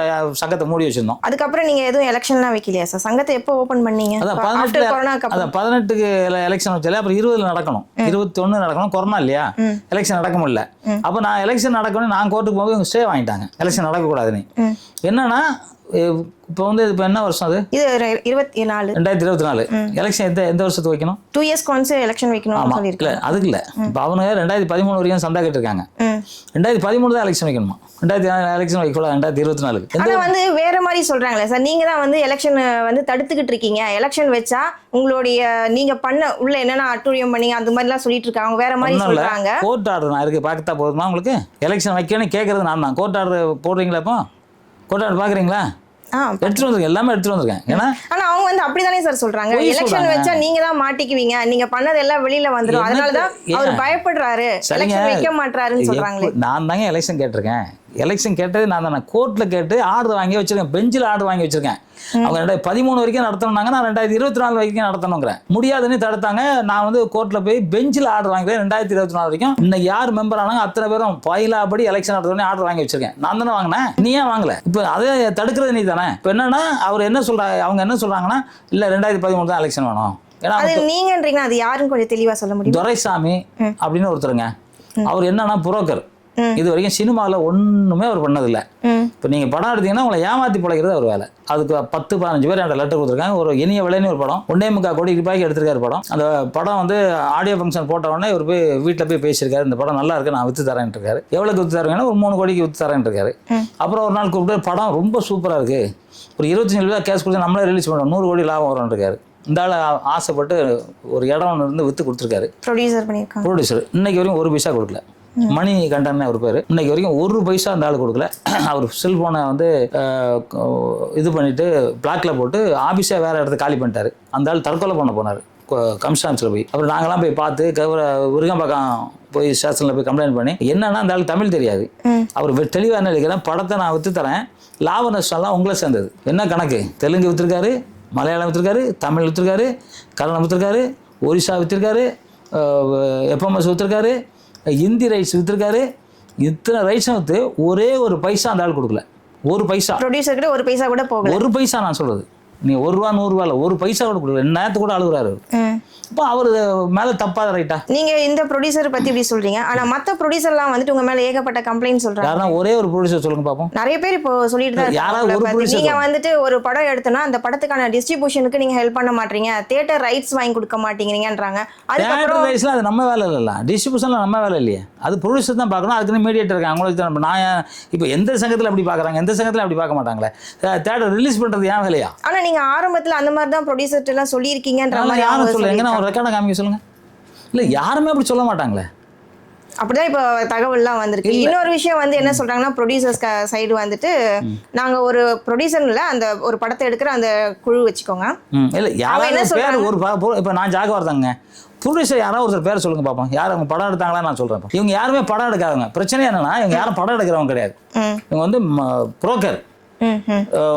சங்கத்தை மூடி வச்சிருந்தோம். அதுக்கப்புறம் நீங்கள் எதுவும் எலெக்ஷன்லாம் வைக்கலையா சார்? சங்கத்தை எப்போ ஓப்பன் பண்ணீங்க? அதான் 18க்கு எலெக்ஷன் வச்சாலே, அப்புறம் 20 நடக்கணும், 21 நடக்கணும், கொரோனா இல்லையா, எலெக்ஷன் நடக்க முடியல. அப்போ நான் எலெக்ஷன் நடக்கணும், நான் கோர்ட்டுக்கு போக இவங்க ஸ்டே வாங்கிட்டாங்க, எலெக்ஷன் நடக்கக்கூடாதுன்னு. என்னன்னா இப்போ வந்து இப்போ என்ன வருஷம், அது இது 2024 எலெக்ஷன் எந்த வருஷத்துக்கு வைக்கணும்? 2 இயர்ஸ்க்கு ஒன்ஸ் எலெக்ஷன் வைக்கணும் சொல்லியிருக்காங்க. அதுக்கு இல்லை, இப்போ அவங்க 2013 வரைக்கும் சந்தா கேட்டிருக்காங்க, 2013 தான் எலெக்ஷன் வைக்கணுமா, 2004 எலெக்ஷன் வைக்கக்கூடாது, 2024. ஆனால் வந்து வேற மாதிரி சொல்றாங்களே சார், நீங்க தான் வந்து எலெக்ஷன் வந்து தடுத்துக்கிட்டு இருக்கீங்க, எலெக்ஷன் வச்சா உங்களுடைய நீங்க பண்ண உள்ள என்னென்ன அட்டூழியம் பண்ணீங்க அந்த மாதிரிலாம் சொல்லிட்டு இருக்காங்க, வேற மாதிரி சொல்றாங்க. கோர்ட் ஆர்டர் நான் இருக்கு, பார்த்தா போதுமா உங்களுக்கு? எலெக்ஷன் வைக்கணும்னு கேட்கறது நான் தான். கோர்ட் ஆர்டர் போடுறீங்களா? இப்போ கோர்ட் ஆர்டர் பார்க்குறீங்களா? எடுத்துட்டு வந்திருக்கேன், எல்லாமே எடுத்துட்டு வந்திருக்கேன். ஏன்னா ஆனா அவங்க வந்து அப்படிதானே சார் சொல்றாங்க, எலெக்ஷன் வச்சா நீங்க தான் மாட்டிக்குவீங்க, நீங்க பண்ணது எல்லாம் வெளியில வந்துரும், அதனாலதான் அவர் பயப்படுறாரு, எலெக்ஷன் வைக்க மாட்டாருன்னு சொல்றாங்களே. நான் தாங்க எலெக்ஷன் கேட்டிருக்கேன், எலெக்ஷன் கேட்டது நான் தான், கோர்ட்டில் கேட்டு ஆர்டர் வாங்கி வச்சிருக்கேன், பெஞ்சில் ஆர்டர் வாங்கி வச்சிருக்கேன். அவங்க 2013 வரைக்கும் நடத்தணும்னாங்க, நான் 2024 வரைக்கும் நடத்தணுங்கிறேன். முடியாதுன்னு தடுத்தாங்க. நான் வந்து கோர்ட்டில் போய் பெஞ்சில் ஆர்டர் வாங்கிக்கிறேன் 2024 வரைக்கும். இன்னைக்கு யார் மெம்பர் ஆனாங்க அத்தனை பேரும் பயிலாபடி எலெக்ஷன் நடத்தணும்னு ஆர்டர் வாங்கி வச்சிருக்கேன். நான் தானே வாங்கினேன், நீ ஏன் வாங்கல? இப்போ அதை தடுக்கிறது நீ தானே. இப்போ என்னன்னா அவர் என்ன சொல்றாங்க, அவங்க என்ன சொல்றாங்கன்னா இல்லை 2013 தான் எலெக்ஷன் வேணும். அது நீங்கன்றீங்க, அது யாருன்னு கொஞ்சம் தெளிவா சொல்ல முடியும்? துரைசாமி அப்படின்னு ஒருத்தருங்க, அவர் என்னன்னா புரோக்கர். இது வரைக்கும் சினிமாவில் ஒன்றுமே அவர் பண்ணதில்லை. இப்போ நீங்கள் படம் எடுத்தீங்கன்னா உங்களை ஏமாற்றி பிழைக்கிறது அவர் வேலை. அதுக்கு 10-15 பேர் என்கிட்ட லெட்டர் கொடுத்துருக்காங்க. ஒரு இனிய விலைன்னு ஒரு படம் 1.25 கோடி ரூபாய்க்கு எடுத்திருக்காரு படம். அந்த படம் வந்து ஆடியோ ஃபங்க்ஷன் போட்ட உடனே இவர் போய் வீட்டில் போய் பேசியிருக்காரு, இந்த படம் நல்லா இருக்கு, நான் விற்று தரேன் இருக்காரு. எவ்வளோக்கு விற்று தரேங்கன்னா ஒரு 3 கோடிக்கு விற்று தரேன் இருக்காரு. அப்புறம் ஒரு நாள் கூப்பிட்டு படம் ரொம்ப சூப்பராக இருக்கு, ஒரு 25 ரூபா கேஷ் கொடுத்து நம்மளே ரிலீஸ் பண்ணுவோம், 100 கோடி லாபம் வரும்னு இருக்காரு. இந்த ஆள் ஆசைப்பட்டு ஒரு இடம் ஒன்று இருந்து விற்று கொடுத்துருக்காரு. ப்ரொடியூசர் இன்னைக்கு வரைக்கும் 1 பைசா கொடுக்கல. மணி கண்டன் அவர் பேர். இன்னைக்கு வரைக்கும் 1 பைசா அந்த ஆள் கொடுக்கல. அவர் செல்ஃபோனை வந்து இது பண்ணிட்டு பிளாக்ல போட்டு ஆஃபீஸே வேற இடத்த காலி பண்ணிட்டாரு. அந்த ஆள் தற்கொலை பண்ண போனார் கம்ஸ்டான்ஸில் போய். அப்புறம் நாங்களாம் போய் பார்த்து விருகம்பாக்கம் போய் ஸ்டேஷனில் போய் கம்ப்ளைண்ட் பண்ணி, என்னன்னா அந்த ஆள் தமிழ் தெரியாது, அவர் தெளிவாக என்ன எழுதிக்கிறேன், படத்தை நான் விற்று தரேன், லாப நஷ்டம்லாம் உங்களை சேர்ந்தது, என்ன கணக்கு, தெலுங்கு விற்றுருக்காரு, மலையாளம் விற்றுருக்காரு, தமிழ் விற்றுருக்காரு, கன்னடம் விற்றுருக்காரு, ஒரிசா விற்றுருக்காரு, எஃப்எம்எஸ் விற்றுருக்காரு, ஹிந்தி ரைட்ஸ் விற்றுருக்காரு. இத்தனை ரைட்ஸும் விற்று ஒரே 1 பைசா அந்த ஆள் கொடுக்கல. 1 பைசா. ப்ரொடியூசர்கிட்ட 1 பைசா கூட போகல. 1 பைசா நான் சொல்கிறது. நீ ₹1 ₹100 இல்லை, ஒரு பைசா கூட கொடுக்கல, நேரத்து கூட அழுகுறாரு. இப்போ அவர் மேலே தப்பாத ரைட்டா? நீங்க இந்த ப்ரொடியூசர் பத்தி இப்படி சொல்றீங்க, ஆனா மத்த ப்ரொடியூசர்லாம் வந்துட்டு உங்க மேல ஏகப்பட்ட கம்ப்ளைண்ட் சொல்றாங்க. யாரா ஒரே ஒரு ப்ரொடியூசர் சொல்லுங்க பாப்போம். நிறைய பேர் இப்போ சொல்லிட்டு தான் யாராவது ஒரு இருக்காங்க. நீங்க வந்துட்டு ஒரு படம் எடுத்தனா அந்த படத்துக்கான டிஸ்ட்ரிபியூஷனுக்கு நீங்க ஹெல்ப் பண்ண மாட்டீங்க, தியேட்டர் ரைட்ஸ் வாங்கி கொடுக்க மாட்டீங்கன்றாங்க. அதுக்கப்புறம் ரைட்ஸ்ல அது நம்ம வேலை இல்ல, டிஸ்ட்ரிபியூஷன்ல நம்ம வேலை இல்லையே, அது ப்ரொடியூசர் தான் பார்க்கணும். அதுக்கு மீடியேட்டர் இருக்காங்க, அவங்களுக்கு தான். நான் இப்போ எந்த சங்கத்தில் அப்படி பார்க்குறாங்க, எந்த சங்கத்தில் அப்படி பார்க்க மாட்டாங்களே. தியேட்டர் ரிலீஸ் பண்றது ஏன் வேலையா? ஆனா நீங்க ஆரம்பத்துல அந்த மாதிரி தான் ப்ரொடியூசர்ட்ட எல்லாம் சொல்லியிருக்கீங்கன்ற மாதிரி யாரும் சொல்லுங்க, நான் ஒரு ரெக்கார்டை காமிக்க சொல்லுங்க. இல்லை யாருமே அப்படி சொல்ல மாட்டாங்களே. அப்படிதான் இப்போ தகவல்லாம் வந்திருக்கு. இன்னொரு விஷயம் வந்து என்ன சொல்றாங்கன்னா, ப்ரொடியூசர்ஸ் சைடு வந்துட்டு நாங்க ஒரு ப்ரொடியூசர்ல அந்த ஒரு படத்தை எடுக்கிற அந்த குழு வச்சுக்கோங்க. இல்லை யாரும் என்ன சொல்றாங்க, ஒரு இப்போ நான் ஜாகவர்தாங்க, ப்ரொடியூசர் யாராவது ஒருத்தர் பேரை சொல்லுங்க பார்ப்போம். யார் அவங்க படம் எடுத்தாங்களா நான் சொல்றேன். இவங்க யாருமே படம் எடுக்காதவங்க. பிரச்சனை என்னன்னா, இவங்க யாரும் படம் எடுக்கிறவங்க கிடையாது. இவங்க வந்து புரோக்கர்.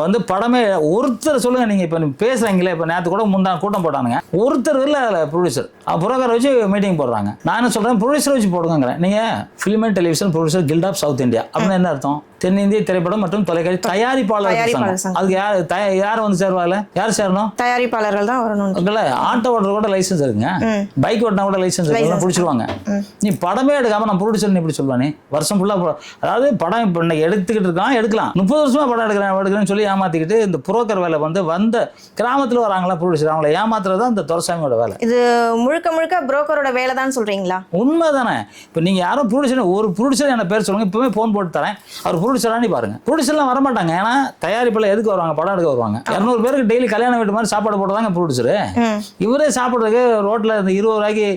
வந்து படமே ஒருத்தர் சொல்லுங்க. நீங்க இப்ப பேசுறீங்களே, இப்ப நேற்று கூட கூட்டம் போட்டானுங்க, ஒருத்தர் இல்ல ப்ரொடியூசர், புரோக்கரை வச்சு மீட்டிங் போடுறாங்க. நான் என்ன சொல்றேன், ப்ரொடியூசர் வச்சு போடுங்கிறேன். நீங்க film and television producer guild of South India அப்படின்னு என்ன அர்த்தம்? தென்னிந்திய திரைப்படம் மற்றும் தொலைக்காட்சி தயாரிப்பாளர். அதுக்கு யார் வந்து சேருவாங்க? யார் சேரணும்? தயாரிப்பாளர்கள் தான் வரணும். ஆட்டோ ஓட்டுற கூட லைசன்ஸ் இருக்குங்க, பைக் ஓட்டினா கூட லைசன்ஸ் இருக்கு, பிடிச்சிருவாங்க. நீ படமே எடுக்காம நான் ப்ரொடியூசர் எப்படி சொல்லுவானே? வருஷம் ஃபுல்லா அதாவது படம் இப்ப இன்னைக்கு எடுத்துக்கிட்டு இருக்கான், எடுக்கலாம். 30 வருஷமா படம் எடுக்கிறேன்னு சொல்லி ஏமாத்திக்கிட்டு இந்த புரோக்கர் வேலை வந்து வந்த கிராமத்துல வராங்களா ப்ரொடியூசர், அவங்களை ஏமாத்துறது தான் இந்த துரைசாமியோட வேலை. இது முழுக்க முழுக்க புரோக்கரோட வேலை தான் சொல்றீங்களா? உண்மைதானே. இப்போ நீங்க யாரும் ப்ரொடியூசர், ஒரு ப்ரொடியூசர் என்ன பேர் சொல்லுங்க, இப்பவே போன் போட்டு தரேன், அவர் ப்ரொடியூசரானி பாருங்க. ப்ரொடியூசர்லாம் வர மாட்டாங்க. ஏன்னா தயாரிப்பில் எதுக்கு வருவாங்க? படம் எடுக்க வருவாங்க. 200 பேருக்கு டெய்லி கல்யாண வீட்டு மாதிரி சாப்பாடு போடுறதாங்க ப்ரொடியூசர். இவரே சாப்பிட்றதுக்கு ரோட்ல இந்த 20 ரூபாய்க்கு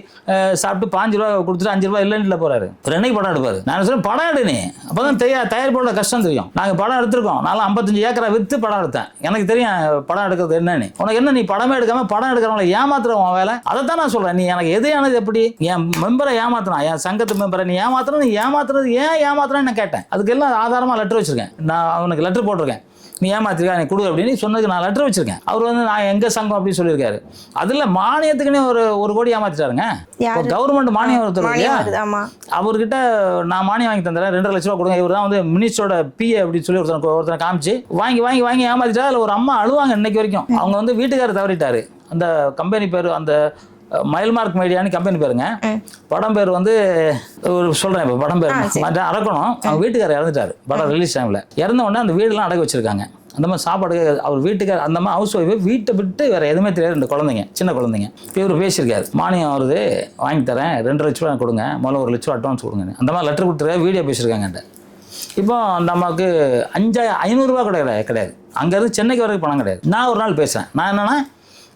சாப்பிட்டு 5 ரூபா கொடுத்துட்டு 5 ரூபாய் இல்லைன்னு போறாரு. என்னைக்கு படம் எடுப்பாரு? நான் சொல்றேன் படம் எடுனே, அப்பதான் தயாரிப்போட கஷ்டம் தெரியும். நாங்க படம் எடுத்திருக்கோம், நான் 55 ஏக்கரா வித்து படம் எடுத்தேன், எனக்கு தெரியும் படம் எடுக்கிறது என்னன்னு. உனக்கு என்ன, நீ படமே எடுக்காம படம் எடுக்கிறவங்களை ஏமாத்துறவன் வேலை. அதைத்தான் நான் சொல்றேன். நீ எனக்கு எதையானது எப்படி என் மெம்பரை ஏமாத்தினா, என் சங்கத்து மெம்பரை நீ ஏமாத்துறது ஏன் ஏமாத்துறேன்னு கேட்டேன். அதுக்கு எல்லாம் ஆதாரமா லெட்டர் வச்சிருக்கேன். நான் அவனுக்கு லெட்டர் போட்டிருக்கேன், நீ ஏமாத்திருக்கா நீ கொடு அப்படின்னு சொன்னதுக்கு நான் லெட்டர் வச்சிருக்கேன். அவர் வந்து நான் எங்க சங்கம் அப்படின்னு சொல்லியிருக்காரு. அதுல மானியத்துக்குன்னே ஒரு கோடி ஏமாத்திட்டாருங்க. கவர்மெண்ட் மானியம் அவர்கிட்ட நான் மானியம் வாங்கி தந்துறேன், 2.5 லட்ச ரூபா கொடுங்க. இவர் தான் வந்து மினிஸ்டரோட பிஏ அப்படின்னு சொல்லி ஒருத்தனை காமிச்சு வாங்கி ஏமாத்திட்டா. அதுல ஒரு அம்மா அழுவாங்க இன்னைக்கு வரைக்கும். அவங்க வந்து வீட்டுக்காரர் தவறிட்டாரு. அந்த கம்பெனி பேர் அந்த மயில்மார்க் மீடியான்னு கம்பெனி பேருங்க. படம் பேர் வந்து சொல்றேன், இப்போ படம் பேர் அரக்கணும். அவங்க வீட்டுக்காரர் இறந்துட்டாரு படம் ரிலீஸ் டைம்ல. இறந்த உடனே அந்த வீடெல்லாம் அடக்க வச்சிருக்காங்க. அந்த மாதிரி சாப்பாடு அவர் வீட்டுக்கார், அந்த மாதிரி ஹவுஸ் ஒய்ஃபு, வீட்டை விட்டு வேற எதுவுமே தெரியாது. 2 குழந்தைங்க, சின்ன குழந்தைங்க. இவர் பேசியிருக்காரு, மானியம் வருது வாங்கி தரேன், 2.5 லட்ச ரூபா கொடுங்க, முதல்ல 1 லட்ச ரூபா அட்வான்ஸ் கொடுங்க. அந்த மாதிரி லெட்டர் கொடுத்துருக்காரு, வீடியோ பேசியிருக்காங்க. இப்போ அந்த அம்மாவுக்கு 500 ரூபா கூட கிடையாது. அங்கேருந்து சென்னைக்கு வரைக்கும் பணம் கிடையாது. நான் ஒரு நாள் பேசுகிறேன். நான் என்னன்னா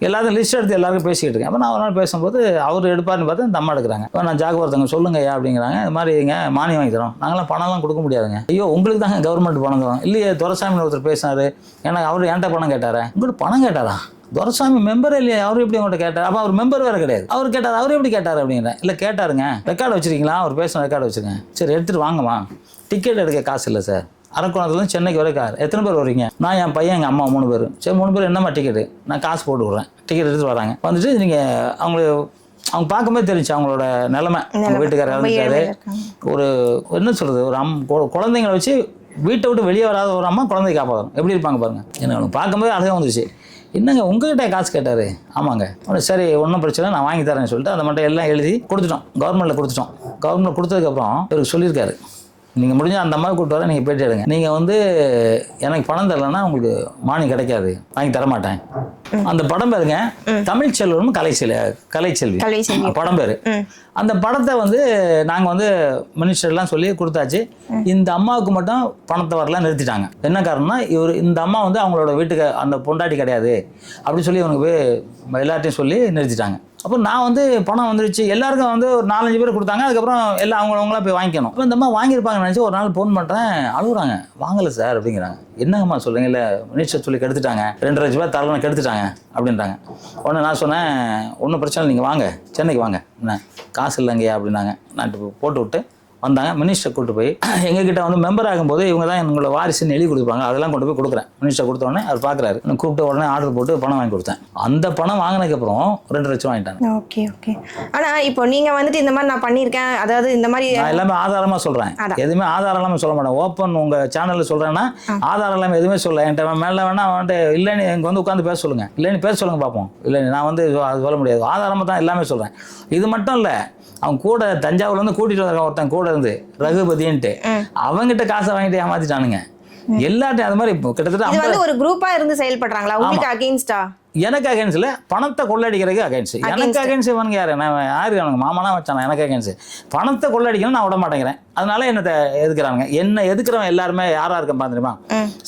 எல்லாரும் லிஸ்ட் எடுத்து எல்லாருக்கும் பேசிக்கிட்டு இருக்கேன். அப்போ நான் ஒரு நாள் பேசும்போது அவர் எடுப்பார்னு பார்த்து இந்த அம்மா எடுக்கிறாங்க. இப்போ நான் ஜாகவர்த்தங்க சொல்லுங்க ஐயா அப்படிங்கிறாங்க. இது மாதிரி இங்கே மானியம் வாங்கி தரோம், நாங்களாம் பணம்லாம் கொடுக்க முடியாதுங்க. ஐயோ உங்களுக்கு தாங்க கவர்மெண்ட் பணம் தரும். இல்லையே துரைசாமி ஒருத்தர் பேசினாரு, ஏன்னா அவர் என்கிட்ட பணம் கேட்டாரா? உங்களுக்கு பணம் கேட்டாரா? துரைசாமி மெம்பரே இல்லையா? அவர் எப்படி உங்கள்கிட்ட கேட்டார்? அப்போ அவர் மெம்பர் வேறு கிடையாது. அவர் கேட்டார், அவர் எப்படி கேட்டார் அப்படிங்கிறேன். இல்லை கேட்டாருங்க, ரெக்கார்டு வச்சுருக்கீங்களா? அவர் பேசின ரெக்கார்டு வச்சுருக்கேன். சரி எடுத்துகிட்டு வாங்கம்மா. டிக்கெட் எடுக்க காசு இல்லை சார், அரக்கோணத்துலேருந்து சென்னைக்கு வரை கார். எத்தனை பேர் வரீங்க? நான், என் பையன், எங்கள் அம்மா 3 பேர். சரி 3 பேர் என்னம்மா டிக்கெட்டு? நான் காசு போட்டு விட்றேன். டிக்கெட் எடுத்துகிட்டு வராங்க. வந்துட்டு நீங்கள் அவங்க பார்க்கும்போது தெரிஞ்சு அவங்களோட நிலைமை. அவங்க வீட்டுக்காரர் இறந்துட்டாரு. ஒரு என்ன சொல்கிறது, ஒரு குழந்தைங்களை வச்சு வீட்டை விட்டு வெளியே வராத ஒரு அம்மா குழந்தைய காப்பாற்றணும். எப்படி இருப்பாங்க பாருங்கள். எனக்கு பார்க்கும்போது அழகாக வந்துருச்சு. என்னங்க உங்ககிட்ட காசு கேட்டார்? ஆமாங்க. சரி ஒன்றும் பிரச்சனை, நான் வாங்கி தரேன்னு சொல்லிட்டு அந்த மட்டும் எல்லாம் எழுதி கொடுத்துட்டோம். கவர்மெண்ட்டில் கொடுத்துட்டோம். கவர்மெண்ட் கொடுத்ததுக்கப்புறம் இவருக்கு சொல்லியிருக்காரு, நீங்கள் முடிஞ்சால் அந்த அம்மாவை கூப்பிட்டு வர, நீங்கள் பேட்டி எடுங்க. நீங்கள் வந்து எனக்கு பணம் தரலைன்னா உங்களுக்கு மானியம் கிடைக்காது, வாங்கி தரமாட்டேன். அந்த படம் பேருங்க தமிழ் செல்வனும் கலைச்செல்வி படம் பேர். அந்த படத்தை வந்து நாங்கள் வந்து மினிஸ்டர்லாம் சொல்லி கொடுத்தாச்சு. இந்த அம்மாவுக்கு மட்டும் பணத்தை வரலாம் நிறுத்திட்டாங்க. என்ன காரணம்னா, இந்த அம்மா வந்து அவங்களோட வீட்டுக்கு அந்த பொண்டாட்டி கிடையாது அப்படின்னு சொல்லி இவனுக்கு போய் எல்லார்ட்டையும் சொல்லி நிறுத்திட்டாங்க. அப்போ நான் வந்து பணம் வந்துருச்சு, எல்லாருக்கும் வந்து ஒரு 4-5 பேர் கொடுத்தாங்க. அதுக்கப்புறம் எல்லாம் அவங்களாம் போய் வாங்கிக்கணும். இப்போ இந்த அம்மா வாங்கியிருப்பாங்கன்னு நினச்சி ஒரு நாள் ஃபோன் பண்ணுறேன், அழுகுறாங்க, வாங்கலை சார் அப்படிங்கிறாங்க. என்னங்கம்மா சொல்கிறீங்க? இல்லை மினிஸ்டர் சொல்லி கெடுத்துட்டாங்க, 2.5 லட்ச ரூபாய் தரலாம் கெடுத்துட்டாங்க அப்படின்றாங்க. உடனே நான் சொன்னேன், ஒன்றும் பிரச்சனை, நீங்கள் வாங்க சென்னைக்கு வாங்க. என்ன காசு இல்லைங்கய்யா அப்படின்னாங்க. நான் போட்டு விட்டு வந்தாங்க. மினிஸ்டர் கூப்பிட்டு போய் எங்ககிட்ட வந்து மெம்பர் ஆகும்போது இவங்க தான் எங்களோட வாரிசுன்னு எழுதி கொடுப்பாங்க. அதெல்லாம் கொண்டு போய் கொடுக்குறேன். மினிஸ்டர் கொடுத்த உடனே அவர் பார்க்குறாரு. கூப்பிட்ட உடனே ஆர்டர் போட்டு பணம் வாங்கி கொடுத்தேன். அந்த பணம் வாங்கினதுக்கப்புறம் 2 லட்சம் வாங்கிட்டாங்க. Okay okay. ஆனால் இப்போ நீங்கள் வந்துட்டு இந்த மாதிரி நான் பண்ணியிருக்கேன், அதாவது இந்த மாதிரி நான் எல்லாமே ஆதாரமாக சொல்கிறேன். எதுவுமே ஆதாரம் இல்லாமல் சொல்ல மாட்டேன். ஓப்பன் உங்கள் சேனலில் சொல்கிறேன்னா ஆதாரம் இல்லாமல் எதுவுமே சொல்ல. என்கிட்ட மேலே வேணா அவன்ட்டு இல்லைன்னு எங்கே வந்து உட்காந்து பேச சொல்லுங்கள். இல்லைன்னு பேச சொல்லுங்கள் பார்ப்போம். இல்லைன்னு நான் வந்து அது சொல்ல முடியாது. ஆதாரமாக தான் எல்லாமே சொல்கிறேன். இது மட்டும் இல்லை, அவன் கூட தஞ்சாவூர்லேருந்து கூட்டிகிட்டு வந்திருக்கான் ஒருத்தன் கூட இருந்து ரகுபதின்ட்டு. அவங்ககிட்ட காசை வாங்கிட்டு ஏமாத்திட்டானுங்க எல்லாத்தையும். அது மாதிரி கிட்டத்தட்ட இது வந்து ஒரு குரூப்பா இருந்து செயல்படுறாங்களா உங்களுக்கு அகைன்ஸ்டா? எனக்கு அகைன்ஸ்ட் இல்லை, பணத்தை கொள்ளடிக்கிறதுக்கு அகைன்ஸ்ட். எனக்கு அகைன்ஸ்ட் இவனுங்க யாரு? நான் யாரு அவனுங்க மாமனா வச்சானா? எனக்கு அகைன்ஸ்ட். பணத்தை கொள்ளடிக்கணும் நான் விட மாட்டேங்கிறேன். அதனால என்னத்தை எதுக்குறாங்க? என்ன எதுக்குறவன் எல்லாருமே யாரா இருக்க பாத்துருமா?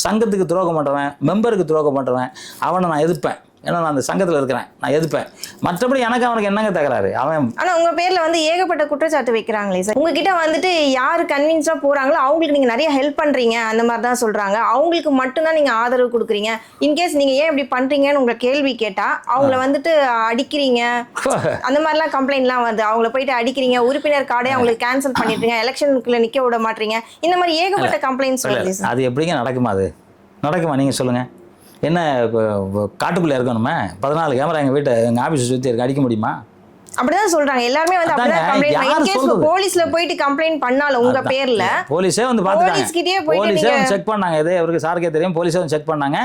சங்கத்துக்கு துரோகம் பண்றவன், மெம்பருக்கு துரோகம் பண்றவன், அவனை நான் எதிர்ப்பேன். ஏன்னா நான் அந்த சங்கத்தில் இருக்கிறேன், நான் எதிர்ப்பேன். மற்றபடி எனக்கு அவனுக்கு என்னங்க தகராறு? அவன் ஆனால் உங்கள் பேரில் வந்து ஏகப்பட்ட குற்றச்சாட்டு வைக்கிறாங்களே சார். உங்ககிட்ட வந்துட்டு யார் கன்வின்ஸாக போகிறாங்களோ அவங்களுக்கு நீங்கள் நிறைய ஹெல்ப் பண்ணுறீங்க அந்த மாதிரி தான் சொல்கிறாங்க. அவங்களுக்கு மட்டும்தான் நீங்கள் ஆதரவு கொடுக்குறீங்க. இன்கேஸ் நீங்கள் ஏன் இப்படி பண்ணுறீங்கன்னு உங்களை கேள்வி கேட்டால் அவங்கள வந்துட்டு அடிக்கிறீங்க, அந்த மாதிரிலாம் கம்ப்ளைண்ட்லாம் வருது. அவங்கள போயிட்டு அடிக்கிறீங்க, உறுப்பினர் கார்டே அவங்களுக்கு கேன்சல் பண்ணிடுறீங்க, எலெக்ஷனுக்குள்ள நிற்க விட மாட்டீங்க, இந்த மாதிரி ஏகப்பட்ட கம்ப்ளைண்ட்ஸ் வருது சார். அது எப்படிங்க நடக்குமா? அது நடக்குமா? நீங்கள் சொல்லுங்கள். என்ன காட்டுக்குள்ளே இருக்கணுமே? 14 கேமரா எங்கள் வீட்டை எங்கள் ஆஃபீஸை சுற்றி இருக்கு, அடிக்க முடியுமா? அப்படிதான் சொல்றாங்க எல்லாருமே. வந்து அப்படிதான் கம்ப்ளைண்ட் போலீஸ்ல போயிட்டு கம்ப்ளைண்ட் பண்ணாலும் உங்க பேர்ல போலீஸே வந்து பார்த்துட்டாங்க. போலீஸே வந்து செக் பண்ணாங்க. இது அவருக்கு சாருக்கே தெரியும். போலீஸே வந்து செக் பண்ணாங்க,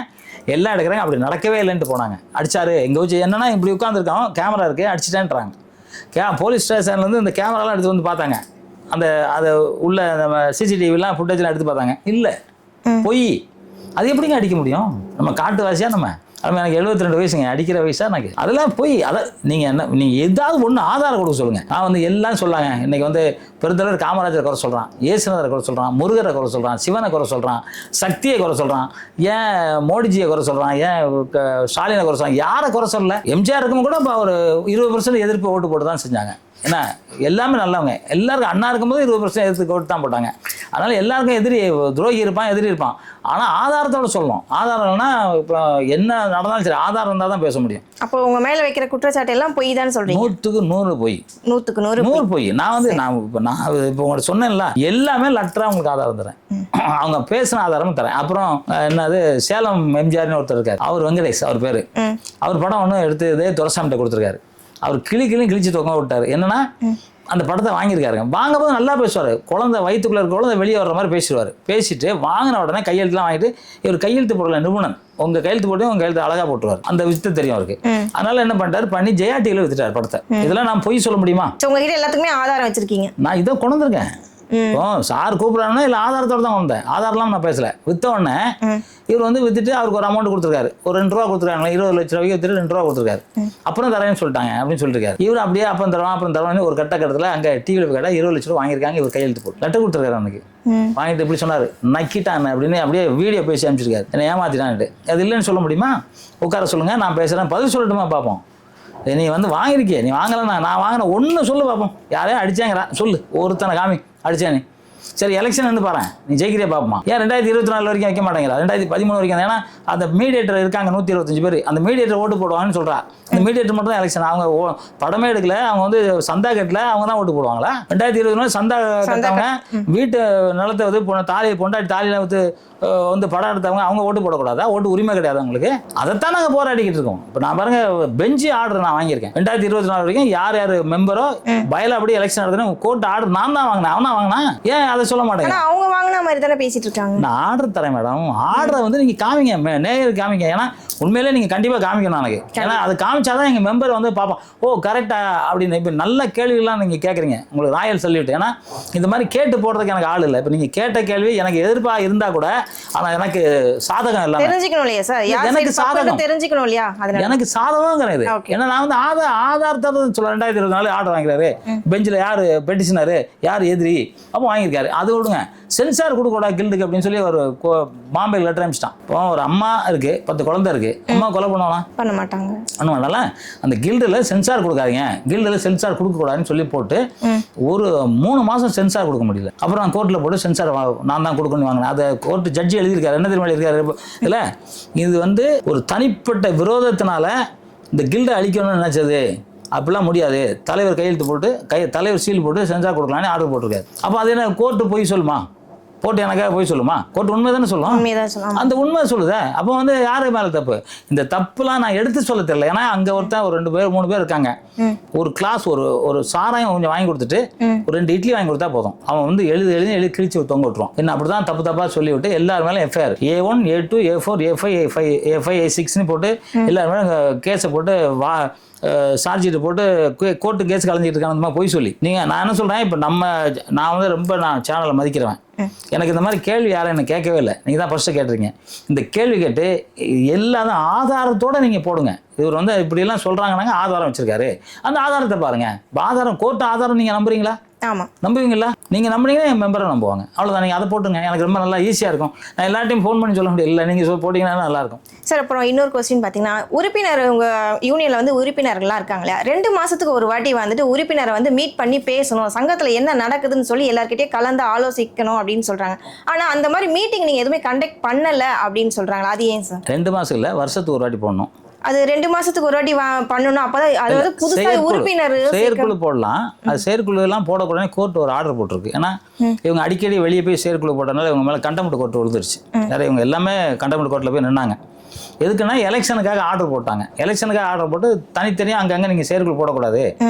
எல்லாம் எடுக்கிறாங்க. அப்படி நடக்கவே இல்லைன்ட்டு போனாங்க. அடிச்சாரு எங்க வச்சு என்னன்னா இப்படி உட்காந்துருக்கோம், கேமரா இருக்கு, அடிச்சுட்டேன்றாங்க. போலீஸ் ஸ்டேஷன்லேருந்து இந்த கேமராலாம் எடுத்து வந்து பார்த்தாங்க. அந்த அதை உள்ள நம்ம சிசிடிவிலாம் ஃபுட்டேஜ்லாம் எடுத்து பார்த்தாங்க. இல்லை, பொய். அது எப்படிங்க அடிக்க முடியும்? நம்ம காட்டுவாசியா நம்ம? அது எனக்கு 72 வயசுங்க, அடிக்கிற வயசா எனக்கு? அதெல்லாம் போய் அதை நீங்கள் என்ன, நீங்கள் ஏதாவது ஒன்று ஆதாரம் கொடுக்க சொல்லுங்கள். நான் வந்து எல்லாம் சொல்லாங்க. இன்றைக்கி வந்து பெருந்தலைவர் காமராஜர் குறை சொல்கிறான், இயேசுநாதரை குறை சொல்கிறான், முருகரை குறை சொல்கிறான், சிவனை குறை சொல்கிறான், சக்தியை குறை சொல்கிறான், ஏன் மோடிஜியை குறை சொல்கிறான், ஏன் ஸ்டாலினை குறை சொல்கிறான்? யாரை குறை சொல்லலை? எம்ஜிஆருக்கும் கூட இப்போ ஒரு 20% எதிர்ப்பு ஓட்டு போட்டு தான் செஞ்சாங்க. ஏன்னா எல்லாமே நல்லவங்க. எல்லாருக்கும் அண்ணா இருக்கும்போது 20% எதிர்த்து ஓட்டு தான் போட்டாங்க. அதனால் எல்லாருக்கும் எதிரி துரோகி இருப்பான், எதிரி இருப்பான். ஆனால் ஆதாரத்தோடு சொல்லணும். ஆதாரம்னா இப்போ என்ன நடந்தாலும் சரி, ஆதாரம் இருந்தால் தான் பேச முடியும். அப்போ உங்கள் மேலே வைக்கிற குற்றச்சாட்டு எல்லாம் பொய் தான் சொல்கிறீங்க? 100க்கு 100 பொய். 100க்கு 100 பொய். நான் இப்போ உங்களுக்கு சொன்னேன்ல, எல்லாமே லெட்டராக உங்களுக்கு ஆதாரம் தரேன். அவங்க பேசின ஆதாரமும் தரேன். அப்புறம் என்னது, சேலம் எம்ஜிஆர்னு ஒருத்தர் இருக்காரு, அவர் வெங்கடேஷ் அவர் பேர். அவர் படம் ஒன்று எடுத்து இதே துரைசாமிட்ட கொடுத்துருக்காரு. அவர் கிழிச்சு தொங்க விட்டார். என்னன்னா அந்த படத்தை வாங்கியிருக்காருங்க. வாங்கும்போது நல்லா பேசுவார். குழந்தை வயிற்றுக்குள்ள இருக்க குழந்தை வெளியே வர்ற மாதிரி பேசுவார். பேசிட்டு வாங்கின உடனே கையெழுத்துலாம் வாங்கிட்டு, இவர் கையெழுத்து போடல நிபுணன், உங்க கையெழுத்து போட்டு உங்க கையெழுத்து அழகா போட்டுருவார். அந்த விஷயத்தை தெரியும் அவருக்கு. அதனால என்ன பண்ணிட்டாரு, பண்ணி ஜெயா டிவில வித்துட்டார் படத்தை. இதெல்லாம் நான் பொய் சொல்ல முடியுமா? உங்ககிட்ட எல்லாத்துக்குமே ஆதாரம் வச்சிருக்கீங்க. நான் இதை கொண்டு வந்திருக்கேன். சார் கூப்பிடுறாருன்னா இல்லை, ஆதாரத்தோட தான் வந்தேன். ஆதாரம்லாம் நான் பேசல. வித்த உடனே இவர் வந்து வித்துட்டு அவருக்கு ஒரு அமௌண்ட் கொடுத்துருக்காரு. ஒரு 2 ரூபா கொடுத்துருக்காங்க. 20 லட்ச ரூபாய்க்கு வித்துட்டு 2 ரூபா கொடுத்துருக்காரு. அப்புறம் தரேன்னு சொல்லிட்டாங்க அப்படின்னு சொல்லிருக்காரு. இவர் அப்படியே அப்புறம் தருவான் ஒரு கட்டத்தில் அங்கே டிவியில் கேட்டா 20 லட்ச ரூபா வாங்கியிருக்காங்க. இவர் கையெழுத்து போட்டு லெட்டர் கொடுத்துருக்காரு. அன்னைக்கு வாங்கிட்டு இப்படி சொன்னார், நக்கிட்டான் அப்படின்னு அப்படியே வீடியோ பேசி அனுப்பிச்சிருக்காரு. என்னை ஏமாத்திட்டான்ட்டு. அது இல்லைன்னு சொல்ல முடியுமா? உட்கார சொல்லுங்க, நான் பேசுகிறேன், பதில் சொல்லட்டுமா பார்ப்போம். நீ வந்து வாங்கியிருக்கிய, நீ வாங்கலன்னா நான் வாங்கின ஒன்று சொல்லு பார்ப்போம். யாரையும் அடிச்சாங்கிறா சொல்லு, ஒருத்தனை காமி அடிச்சானே. சரி, எலெக்ஷன் வந்து பாரு, நீ ஜெயிக்கிறியா பார்ப்போமா? ஏன் 2024 வரைக்கும் வைக்க மாட்டேங்கிறா? 2013 வரைக்கும். ஏன்னா அந்த மீடியேட்டர் இருக்காங்க 125 பேர். அந்த மீடியேட்டர் ஓட்டு போடுவாங்கன்னு சொல்றா. அந்த மீடியேட்டர் மட்டும் தான் எலெக்ஷன். அவங்க படமே எடுக்கல, அவங்க வந்து சந்தா கட்டல, அவங்க தான் ஓட்டு போடுவாங்களா? 2024 சந்தா கட்டவங்க, வீட்டு நிலத்தை வந்து பொண்டாட்டி தாலியில வந்து படம் எடுத்தவங்க அவங்க ஓட்டு போடக்கூடாதா? ஓட்டு உரிமை கிடையாது அவங்களுக்கு. அதைத்தான் நாங்கள் போராடிக்கிட்டு இருக்கோம். இப்போ நான் பாருங்க, பெஞ்சு ஆர்டர் நான் வாங்கியிருக்கேன். 2024 வரைக்கும் யார் யார் மெம்பரோ பயல அப்படி எலெக்ஷன் நடத்துறேன் கோர்ட் ஆர்டர் நான் தான் வாங்கினேன். அவனா வாங்கினா ஏன் அதை சொல்ல மாட்டேங்க? அவங்க வாங்கின மாதிரி தானே பேசிட்டு இருக்காங்க. நான் ஆர்டர் தரேன் மேடம். ஆர்டரை வந்து நீங்க காமிங்க, நேயர் காமிங்க. ஏன்னா உண்மையிலே நீங்க கண்டிப்பா காமிக்கணும் எனக்கு. ஏன்னா அது காமிச்சாதான் எங்க மெம்பர் வந்து பார்ப்போம், ஓ கரெக்டா அப்படின்னு. இப்போ நல்ல கேள்விகள்லாம் நீங்க கேட்குறீங்க, உங்களுக்கு ராயல் சல்யூட். ஏன்னா இந்த மாதிரி கேட்டு போடுறதுக்கு எனக்கு ஆள் இல்லை. இப்போ நீங்க கேட்ட கேள்வி எனக்கு எதிர்ப்பாக இருந்தா கூட, ஆனா எனக்கு சாதகம் இல்லை. தெரிஞ்சுக்கணும் இல்லையா சார்? எனக்கு சாதகம் தெரிஞ்சுக்கணும் இல்லையா? எனக்கு சாதகம் கிடையாது. ஏன்னா நான் வந்து ஆதாரத்தை சொல்ல 2024 ஆர்டர் வாங்கிறாரு. பெஞ்சில் யாரு பெட்டிஷனரு, யார் எதிரி, அப்போ வாங்கியிருக்காரு. அது விடுங்க, சென்சார் கொடுக்கூடாது கில்டுக்கு அப்படின்னு சொல்லி ஒரு பாம்பே லெட்டர் அனுப்பிச்சிட்டான். இப்போ ஒரு அம்மா இருக்கு, 10 குழந்தை இருக்கு, அம்மா கொலை பண்ணுவானா? பண்ண மாட்டாங்க. பண்ணுவாங்கல்ல. அந்த கில்டில் சென்சார் கொடுக்காதீங்க, கில்டில் சென்சார் கொடுக்கக்கூடாதுன்னு சொல்லி போட்டு ஒரு 3 மாதம் சென்சார் கொடுக்க முடியல. அப்புறம் நான் கோர்ட்டில் போட்டு சென்சார் நான் தான் கொடுக்கணும்னு வாங்கினேன். அதை கோர்ட்டு ஜட்ஜி எழுதியிருக்காரு. என்ன தெரியுமா எழுதியிருக்காரு? இல்லை, இது வந்து ஒரு தனிப்பட்ட விரோதத்தினால இந்த கில்டை அழிக்கணும்னு நினைச்சது, அப்படிலாம் முடியாது, தலைவர் கையெழுத்து போட்டு தலைவர் சீல் போட்டு சென்சார் கொடுக்கலான்னு ஆர்டர் போட்டிருக்காரு. அப்போ அது என்ன கோர்ட்டு போய் சொல்லுமா? கோர்ட்டு எனக்காக போய் சொல்லுமா? கோர்ட்டு உண்மை தானே சொல்லும். அந்த உண்மை சொல்லுதே. அப்போ வந்து யாரு மேலே தப்பு? இந்த தப்புலாம் நான் எடுத்து சொல்ல தெரியல. ஏன்னா அங்கே ஒருத்தன் ஒரு 2 பேர் 3 பேர் இருக்காங்க. ஒரு கிளாஸ் ஒரு சாராயம் கொஞ்சம் வாங்கி கொடுத்துட்டு ஒரு 2 இட்லி வாங்கி கொடுத்தா போதும், அவன் வந்து எழுதி கிழிச்சு தொங்க விட்டுருவான். என்ன அப்படிதான் தப்பா சொல்லிவிட்டு எல்லார் மேலே FIR A1 A2 A4 A5 A5 A6ன்னு போட்டு எல்லார் மேலே கேஸை போட்டு சார்ஜிட்டு போட்டு கோர்ட்டு கேஸ் கலைஞ்சிட்டு இருக்காங்க. அந்த மாதிரி போய் சொல்லி நான் என்ன சொல்கிறேன், இப்போ நான் வந்து ரொம்ப சேனலை மதிக்கிறேன். எனக்கு இந்த மாதிரி கேள்வி யாரும் என்ன கேட்கவே இல்லை. நீங்கள் தான் ஃபர்ஸ்ட்டு கேட்டிருக்கீங்க. இந்த கேள்வி கேட்டு எல்லாரும் ஆதாரத்தோடு நீங்கள் போடுங்க. இவர் வந்து இப்படியெல்லாம் சொல்கிறாங்கன்னாங்க, ஆதாரம் வச்சுருக்காரு, அந்த ஆதாரத்தை பாருங்கள். ஆதாரம் கோர்ட்டு ஆதாரம் நீங்கள் நம்புறீங்களா? ஆமாம், நம்புவீங்களா? நீங்கள் நம்புனீங்கன்னா என் மெம்பரை நம்புவாங்க. அவ்வளோதான். நீங்கள் அதை போட்டுங்க. எனக்கு ரொம்ப நல்லா ஈஸியாக இருக்கும். நான் எல்லாத்தையும் ஃபோன் பண்ணி சொல்ல முடியாது. இல்லை நீங்கள் போட்டிங்கன்னா நல்லாயிருக்கும். சார், அப்புறம் இன்னொரு கொஸ்டின் பார்த்தீங்கன்னா, உறுப்பினர் உங்கள் யூனியனில் வந்து உறுப்பினர்கள்லாம் இருக்காங்களா, 2 மாதத்துக்கு ஒரு வாட்டி வந்துட்டு உறுப்பினரை வந்து மீட் பண்ணி பேசணும், சங்கத்தில் என்ன நடக்குதுன்னு சொல்லி எல்லாருக்கிட்டே கலந்து ஆலோசிக்கணும் அப்படின்னு சொல்கிறாங்க. ஆனால் அந்த மாதிரி மீட்டிங் நீங்கள் எதுவுமே கண்டக்ட் பண்ணலை அப்படின்னு சொல்கிறாங்களா? அது ஏன் சார்? 2 மாதம் இல்லை, வருஷத்துக்கு ஒரு வாட்டி போடணும். அது 2 மாசத்துக்கு ஒரு வாட்டி பண்ணணும். அப்பதான் அதாவது புதுசாக உறுப்பினர் செயற்குழு போடலாம். அது செயற்குழு எல்லாம் போடக்கூடாது. கோர்ட் ஒரு ஆர்டர் போட்டிருக்கு. ஏன்னா இவங்க அடிக்கடி வெளியே போய் செயற்குழு போட்டனால இவங்க மேலே கண்டெம்ட் கோர்ட் விழுந்துருச்சு. நிறைய இவங்க எல்லாமே கண்டெம்ட் கோர்ட்டில் போய் நின்னாங்க. எதுக்குன்னா எலெக்ஷனுக்காக ஆர்டர் போட்டாங்க. எலெக்ஷனுக்காக ஆர்டர் போட்டு தனித்தனியாக அங்கங்கே நீங்கள் செயற்குழு போடக்கூடாது,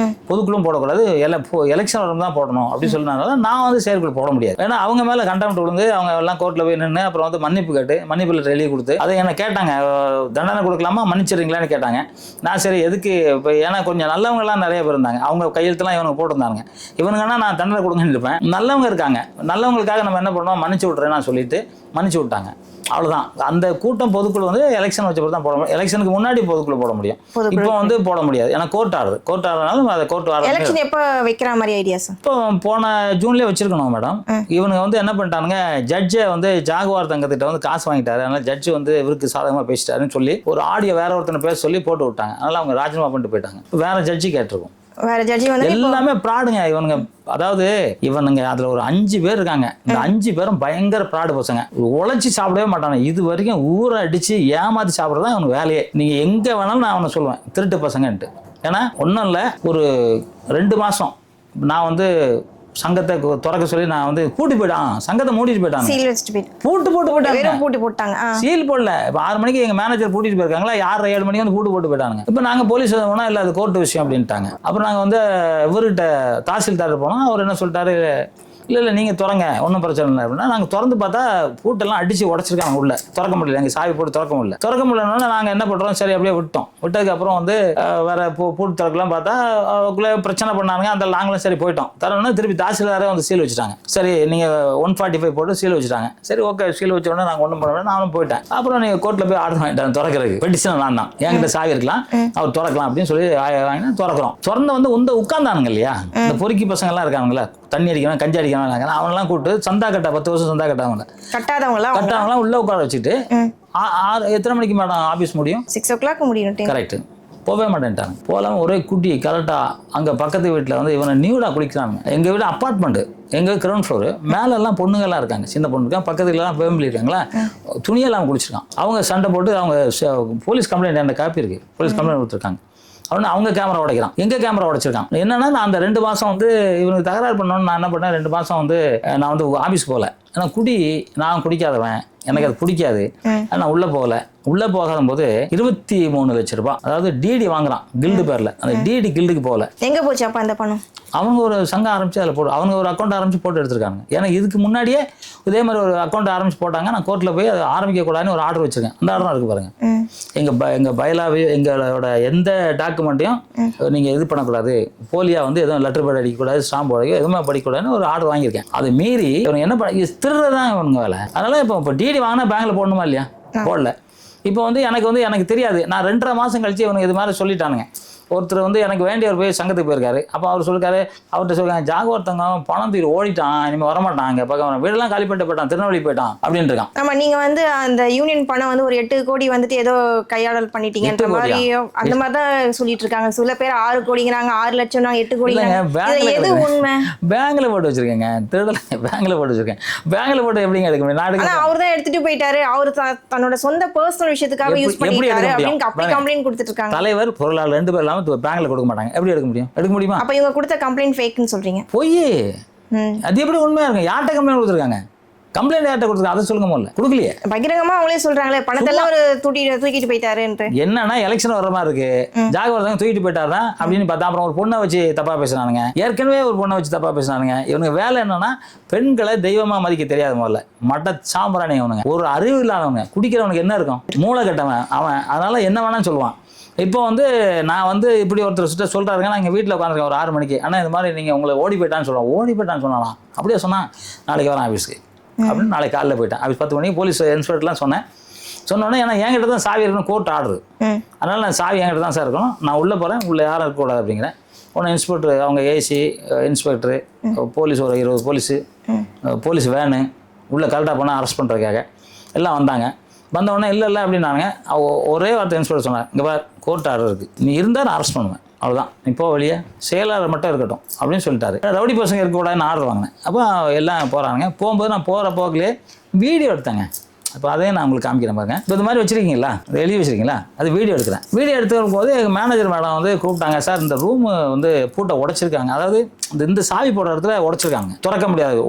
பொதுக்குழுவும் போடக்கூடாது, எலெக்ஷன் வரும் தான் போடணும் அப்படின்னு சொன்னதுனால நான் வந்து செயற்குழு போட முடியாது. ஏன்னா அவங்க மேலே கண்டெம்ட் விழுந்து அவங்க எல்லாம் கோர்ட்டில் போய் நின்று அப்புறம் வந்து மன்னிப்பு கேட்டு மன்னிப்பு லெட்டர் எழுதி கொடுத்து அதை என்ன கேட்டாங்க, தண்டனை கொடுக்கலாமா மன்னிச்சிடுறீங்களான்னு கேட்டாங்க. நான் சரி எதுக்கு இப்போ, ஏன்னா கொஞ்சம் நல்லவங்கலாம் நிறைய பேர் இருந்தாங்க. அவங்க கையெழுத்துலாம் இவனுக்கு போட்டிருந்தாங்க. இவனுங்கன்னா நான் தண்டனை கொடுங்கன்னு இருப்பேன். நல்லவங்க இருக்காங்க, நல்லவங்களுக்காக நம்ம என்ன பண்ணுவோம், மன்னிச்சு விட்றேன் நான் சொல்லிட்டு மன்னிச்சு விட்டாங்க. அவ்வளோதான். அந்த கூட்டம் பொதுக்குழு வந்து எலெக்ஷன் வச்ச தான் போட முடியும். எலெக்ஷனுக்கு முன்னாடி பொதுக்குழு போட முடியும், இப்போ வந்து போட முடியாது. ஏன்னா கோர்ட் ஆடுறதுனால அதை கோர்ட் ஆடுறது. எலெக்ஷன் எப்போ வைக்கிற மாதிரி ஐடியா சார்? இப்போ போன ஜூன்லேயே வச்சிருக்கணும் மேடம். இவனுங்க வந்து என்ன பண்ணிட்டானுங்க, ஜட்ஜை வந்து ஜாகுவார் தங்கத்திட்ட வந்து காசு வாங்கிட்டாரு, அதனால ஜட்ஜு வந்து இவருக்கு சாதகமாக பேசிட்டாருன்னு சொல்லி ஒரு ஆடியோ வேற ஒருத்தனை பேச சொல்லி போட்டு விட்டாங்க. அதனால அவங்க ராஜினாமா பண்ணிட்டு போயிட்டாங்க. வேற ஜட்ஜி கேட்டிருக்கும். வேற ஜட்ஜி வந்து எல்லாமே ப்ராடுங்க இவனுங்க. அதாவது இவனுங்க அதில் ஒரு 5 பேர் இருக்காங்க. இந்த 5 பேரும் பயங்கர ப்ராடு பசங்க. உழைச்சி சாப்பிடவே மாட்டாங்க. இது வரைக்கும் ஊரை அடித்து ஏமாற்றி சாப்பிட்றது தான் இவனுக்கு வேலையே. நீங்கள் எங்கே வேணாலும் நான் அவனை சொல்லுவேன் திருட்டு பசங்கன்ட்டு. ஏன்னா ஒன்றும் இல்லை, ஒரு 2 மாதம் நான் வந்து சங்கத்தை திறக்க சொல்லி நான் வந்து பூட்டி போயிட்டான், சங்கத்தை மூடிட்டு போயிட்டாங்க, சீல் வச்சுட்டு பூட்டு போட்டாங்க. சீல் போடல. இப்போ 6 மணிக்கு எங்க மேனேஜர் பூட்டிட்டு போயிருக்காங்களா, 6-7 மணிக்கு வந்து பூட்டு போட்டு போயிட்டாங்க. இப்போ நாங்கள் போலீஸ் போனால் இல்லை அது கோர்ட்டு விஷயம் அப்படின்ட்டாங்க. அப்புறம் நாங்கள் வந்து இவர்கிட்ட தாசில்தார் போனோம். அவர் என்ன சொல்லிட்டாரு, இல்லை நீங்கள் திறங்க, ஒன்றும் பிரச்சனை இல்லை அப்படின்னா. நாங்கள் திறந்து பார்த்தா பூட்டெல்லாம் அடித்து உடச்சிருக்காங்க. உள்ள திறக்க முடியல, எங்கள் சாவி போட்டு திறக்க முடியலனால நாங்கள் என்ன பண்ணுறோம், சரி அப்படியே விட்டோம். விட்டதுக்கப்புறம் வந்து வேற பூட்டு திறக்கலாம் பார்த்தா அவங்களுக்குள்ளே பிரச்சனை பண்ணாங்க. அந்த நாங்களும் சரி போயிட்டோம். தரணும்னா திருப்பி தாசில்தாரே வந்து சீல் வச்சுட்டாங்க. சரி நீங்கள் 145 போட்டு சீல் வச்சுட்டாங்க. சரி ஓகே, சீல் வச்ச உடனே நாங்கள் ஒன்றும் பண்ண, நானும் போயிட்டேன். அப்புறம் நீங்கள் கோர்ட்டில் போய் ஆர்டர் வாங்கிட்டாங்க திறக்கிறதுக்கு. பெட்டிஷன் நான் தான், என்கிட்ட சாவி இருக்கலாம், அவர் திறக்கலாம் அப்படின்னு சொல்லி வாங்கினா திறக்கிறோம். திறந்து வந்து உட்காந்தானுங்க இல்லையா, இந்த பொறுக்கி பசங்கள்லாம் இருக்கானுங்களா, தண்ணி அடிக்கணும் கஞ்சி அடிக்கணும், அவனெல்லாம் கூப்பிட்டு சந்தா கட்டா 10 வருஷம் சந்தா கட்டாதவங்களாம் உள்ள உட்கார வச்சுட்டு எத்தனை மணிக்கு மேடம் ஆஃபீஸ் முடியும்? 6 o'clock முடியும். கரெக்ட். போகவே மாட்டேன்ட்டாங்க. போகலாம் ஒரே குட்டி கரெக்டாக அங்கே பக்கத்து வீட்டில் வந்து இவனை நியூடாக குளிக்கிறாங்க. எங்கள் வீடு அப்பார்ட்மெண்ட்டு, எங்கள் கிரவுண்ட் ஃப்ளோரு, மேலெல்லாம் பொண்ணுங்கள்லாம் இருக்காங்க, சின்ன பொண்ணு இருக்காங்க, பக்கத்துலலாம் ஃபேமிலி இருக்காங்களா, துணியெல்லாம் குளிச்சிருக்கான். அவங்க சண்டை போட்டு அவங்க போலீஸ் கம்ப்ளைண்ட், அந்த காப்பி இருக்குது, போலீஸ் கம்ப்ளைண்ட் கொடுத்துருக்காங்க. அவனு அவங்க கேமரா உடைக்கிறான், எங்கள் கேமரா உடைச்சிருக்கான். என்னன்னா நான் அந்த 2 மாதம் வந்து இவனுக்கு தகராறு பண்ணோன்னு நான் என்ன பண்ணேன், 2 மாதம் வந்து நான் வந்து ஆஃபீஸ் போகல. ஏன்னா நான் குடிக்காதவன், எனக்கு அது பிடிக்காது, நான் உள்ளே போகலை. உள்ளே போகாத போது 23 லட்சம் ரூபாய், அதாவது டிடி வாங்குறான் கில்டு பேரில். அந்த டிடி கில்டுக்கு போகல. எங்கே போச்சு அப்போ அந்த பணம்? அவங்க ஒரு சங்கம் ஆரம்பிச்சு அதில் போட்டு, அவங்க ஒரு அக்கௌண்ட் ஆரம்பிச்சு போட்டு எடுத்துருக்காங்க. ஏன்னா இதுக்கு முன்னாடியே இதே மாதிரி ஒரு அக்கௌண்ட் ஆரம்பிச்சு போட்டாங்க. நான் கோர்ட்டில் போய் அதை ஆரம்பிக்கக்கூடாதுன்னு ஒரு ஆர்டர் வச்சிருக்கேன். அந்த ஆர்டர் இருக்குது பாருங்க. எங்கள் பைலாவையும் எங்களோட எந்த டாக்குமெண்ட்டையும் நீங்கள் இது பண்ணக்கூடாது, போலியாக வந்து எதுவும் லெட்டர் பேட் அடிக்கக்கூடாது, ஸ்டாம்ப் போட எதுவுமே படிக்கக்கூடாதுன்னு ஒரு ஆர்டர் வாங்கியிருக்கேன். அது மீறி இவங்க என்ன பண்ண, திருடுறதான் இவங்க வேலை. அதனால் இப்போ டிடி வாங்கினா பேங்கில் போடணுமா இல்லையா? போடல. இப்போ வந்து எனக்கு தெரியாது. நான் 2.5 மாதம் கழிச்சு இவனுக்கு இது மாதிரி சொல்லிட்டானுங்க. ஒருத்தர் வந்து எனக்கு வேண்டியவர் போய் சங்கத்துக்கு போயிருக்காரு. அப்போ அவர் சொல்லிருக்காரு, அவர்கிட்ட சொல்லுங்க, ஜாகுவார்த்தங்க பணம் தூக்கி ஓடிட்டான், இனிமேல் வரமாட்டாங்க, பக்கம் வீடெல்லாம் காலி பண்ணிட்டு போயிட்டான், திருநெல்வேலி போயிட்டான் அப்படின்னு இருக்கான். ஆமாம், நீங்கள் வந்து அந்த யூனியன் பணம் வந்து ஒரு 8 கோடி வந்துட்டு ஏதோ கையாடல் பண்ணிட்டீங்கன்ற மாதிரி அந்த மாதிரி தான் சொல்லிட்டு இருக்காங்க. சில பேர் 6 கோடிங்கிறாங்க, 6 லட்சம், 8 கோடி. எது உண்மை? பேங்க்ல போட்டு வச்சிருக்கேங்க, திருடல பேங்க்ல போட்டு வச்சிருக்கேன். பேங்க்ல போட்டு எப்படிங்க எடுக்க முடியும்? நாடு அவர் தான் எடுத்துட்டு போயிட்டாரு, அவர் தன்னோட சொந்த பர்சனல் விஷயத்துக்காக யூஸ் பண்ணிட்டாரு அப்படின்னு அப்படி கம்ப்ளைண்ட் கொடுத்துட்டு இருக்காங்க. தலைவர் பொருளாளர் 2 பேர் இல்லாமல் பேங்க்ல கொடுக்க மாட்டாங்க. எப்படி எடுக்க முடியும்? எடுக்க முடியுமா? அப்ப இவங்க கொடுத்த கம்ப்ளைண்ட் ஃபேக்னு சொல்றீங்க? போய் அது எப்படி உண்மையா இருக்கும்? யார்கிட்ட கம்ப்ளைண்ட் கொடுத்துருக்காங்க? கம்ப்ளைண்ட் யார்கிட்ட கொடுத்துருக்காங்க? அதை சொல்லுங்க முதல்ல. கொடுக்கலையே. பகிரங்கமா அவங்களே சொல்றாங்களே பணத்தெல்லாம் ஒரு தூக்கிட்டு போயிட்டாருன்ட்டு. என்னன்னா எலெக்ஷன் வர மாதிரி இருக்கு, ஜாகவர்தன் தூக்கிட்டு போயிட்டாருன்னா அப்படின்னு பார்த்தா அப்புறம் ஒரு பொண்ணை வச்சு தப்பா பேசுனானுங்க. ஏற்கனவே ஒரு பொண்ணை வச்சு தப்பா பேசுனானுங்க. இவனுக்கு வேலை என்னன்னா பெண்களை தெய்வமா மதிக்க தெரியாது. முதல்ல மட்ட சாம்பிராணி அவனுங்க, ஒரு அறிவு இல்லாதவங்க. குடிக்கிறவனுக்கு என்ன இருக்கும்? மூளை கட்டவன் அவன். அதனால என்ன வேணான்னு சொல்லுவான். இப்போ நான் இப்படி ஒருத்தர் சுட்ட சொல்கிறாருங்க, நான் எங்கள் வீட்டில் உட்காந்துருக்கேன் ஒரு 6 மணிக்கு. ஆனால் இந்த மாதிரி நீங்கள் உங்களை ஓடி போயிட்டான்னு சொல்லுவான். ஓடி போயிட்டான்னு சொன்னானா? அப்படியே சொன்னான். நாளைக்கு வரேன் ஆஃபீஸ்க்கு அப்படின்னு. நாளைக்கு காலைல போயிட்டேன் ஆஃபீஸ் 10 மணிக்கு. போலீஸ் இன்ஸ்பெக்டர்லாம் சொன்னோன்னே ஏன்னா என்கிட்ட தான் சாவி இருக்கணும், கோர்ட் ஆர்டர். அதனால் நான் சாவி என்கிட்ட தான் சார் இருக்கணும், நான் உள்ளே போகிறேன், உள்ளே யாரும் இருக்கக்கூடாது அப்படிங்கிறேன். உடனே இன்ஸ்பெக்டர் அவங்க ஏசி இன்ஸ்பெக்டரு போலீஸ் ஒரு 20 போலீஸ் வேனு உள்ளே கரெக்டாக போனால் அரெஸ்ட் பண்ணுறதுக்காக எல்லாம் வந்தாங்க. வந்தவுடனே இல்லை அப்படின்னாங்க. ஒரே வார்த்தை இன்ஸ்பெக்டர் சொன்னார், இங்கே பார் கோர்ட் ஆர்டர் இருக்குது, நீ இருந்தால் நான் அரெஸ்ட் பண்ணுவேன், அவ்வளோதான், இப்போ வெளியே செயலாளர் மட்டும் இருக்கட்டும் அப்படின்னு சொல்லிட்டாரு. ரவுடி பசங்க இருக்கக்கூடாதுன்னு ஆர்டர் வாங்கினேன். அப்போ எல்லாம் போகிறாங்க. போகும்போது நான் போகிற போக்கிலே வீடியோ எடுத்தேங்க. அப்போ அதையும் நான் உங்களுக்கு காமிக்கிறேன் பாருங்க. இப்போ இந்த மாதிரி வச்சுருக்கீங்களா, எழுதி வச்சுருக்கீங்களா, அது வீடியோ எடுக்கிறேன். வீடியோ எடுத்துக்கும் போது எங்கள் மேனேஜர் மேடம் கூப்பிட்டாங்க. சார் இந்த ரூம் பூட்டை உடைச்சிருக்காங்க, அதாவது இந்த சாவி போடுற இடத்துல உடைச்சிருக்காங்க, திறக்க முடியாது,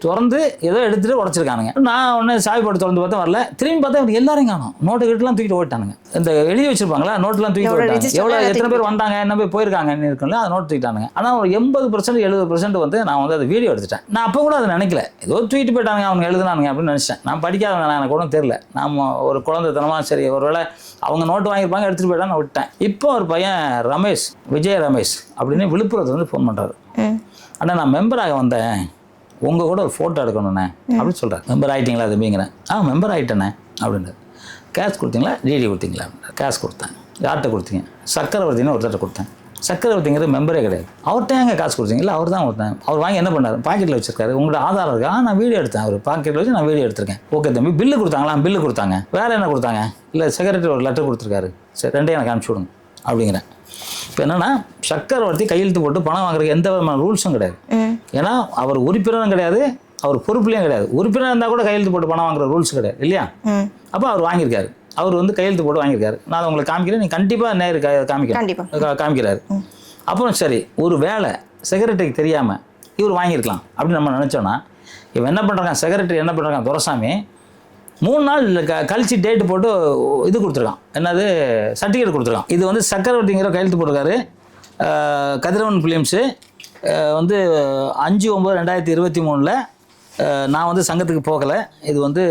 திறந்து ஏதோ எடுத்துகிட்டு உடைச்சிருக்கானுங்க. நான் உடனே சாவி போட்டு திறந்து பார்த்தா வரல. திரும்பி பார்த்தா இவங்க எல்லாரும் காணும். நோட்டு கிட்டலாம் தூக்கிட்டு ஓட்டானுங்க. இந்த எழுதி வச்சிருப்பாங்களா நோட்டெலாம் தூக்கிட்டு ஓட்டாங்க. எவ்வளோ எத்தனை பேர் வந்தாங்க, என்ன போய் போயிருக்காங்கன்னு இருக்குல்ல, அதை நோட் தூக்கிட்டானுங்க. ஆனால் ஒரு 80% 70% நான் அதை வீடியோ எடுத்துட்டேன். நான் அப்போ கூட அதை நினைக்கல, ஏதோ தூக்கிட்டு போயிட்டாங்க அவங்க எழுதுனானுங்க அப்படின்னு நினச்சிட்டேன். நான் படிக்காதவங்க, எனக்கு ஒன்றும் தெரியல. நம்ம ஒரு குழந்தைத்தனமா சரி ஒருவேளை அவங்க நோட்டு வாங்கியிருப்பாங்க எடுத்துகிட்டு போயிட்டா நான் விட்டேன். இப்போ ஒரு பையன் ரமேஷ், விஜய ரமேஷ் அப்படின்னு விழுப்புரத்துல ஃபோன் பண்ணுறாரு. அண்ணா நான் மெம்பராக வந்தேன், உங்கள் கூட ஒரு ஃபோட்டோ எடுக்கணுண்ணே அப்படின்னு சொல்கிறேன். மெம்பர் ஆகிட்டீங்களா தம்பிங்கிறேன். மெம்பர் ஆகிட்டேனே அப்படின்றது. கேஷ் கொடுத்தீங்களா டிடி கொடுத்தீங்களா? கேஷ் கொடுத்தேன். யார்கிட்ட கொடுத்தீங்க? சக்கரவர்த்தின்னு ஒருத்தர் கொடுத்தேன். சக்கரவர்த்திங்கிறது மெம்பரே கிடையாது. அவர்கிட்ட எங்கே காசு கொடுத்தீங்க? இல்லை அவர் தான் கொடுத்தேன். அவர் வாங்கி என்ன பண்ணார்? பாக்கெட்டில் வச்சிருக்காரு. உங்களோட ஆதாரம் இருக்கா? நான் வீடியோ எடுத்தேன். அவர் பாக்கெட்டில் வச்சு நான் வீடியோ எடுத்திருக்கேன். ஓகே தம்பி, பில்லு கொடுத்தாங்களா? பில்லு கொடுத்தாங்க. வேறு என்ன கொடுத்தாங்க? இல்லை செக்ரட்டரி ஒரு லெட்டர் கொடுத்துருக்காரு. சரி ரெண்டையும் எனக்கு அனுப்பிச்சி விடுங்க அப்படிங்கிறேன். இப்போ என்னன்னா சக்கரவர்த்தி கையெழுத்து போட்டு பணம் வாங்குறதுக்கு எந்த விதமான ரூல்ஸும் கிடையாது. ஏன்னா அவர் உறுப்பினரும் கிடையாது, அவர் பொறுப்புலையும் கிடையாது. உறுப்பினர் இருந்தால் கூட கையெழுத்து போட்டு பணம் வாங்குற ரூல்ஸ் கிடையாது இல்லையா? அப்போ அவர் வாங்கியிருக்காரு. அவர் கையெழுத்து போட்டு வாங்கியிருக்காரு. நான் அதை உங்களுக்கு காமிக்கிறேன், நீ கண்டிப்பாக நேரு காமிக்கிறாரு. அப்புறம் சரி ஒரு வேலை செக்ரட்டரிக்கு தெரியாமல் இவர் வாங்கியிருக்கலாம் அப்படின்னு நம்ம நினச்சோன்னா, இவன் என்ன பண்ணுறாங்க, செக்ரட்டரி என்ன பண்ணுறாங்க, துரைசாமி 3 நாள் கழிச்சு டேட்டு போட்டு இது கொடுத்துருக்கான். என்னது சர்டிஃபிகேட் கொடுத்துருக்கான். இது சக்கரவர்த்திங்கிற கையெழுத்து போட்டிருக்காரு. கதிரவன் ஃபிலிம்ஸு 5/9/2023 நான் சங்கத்துக்கு போகலை. இது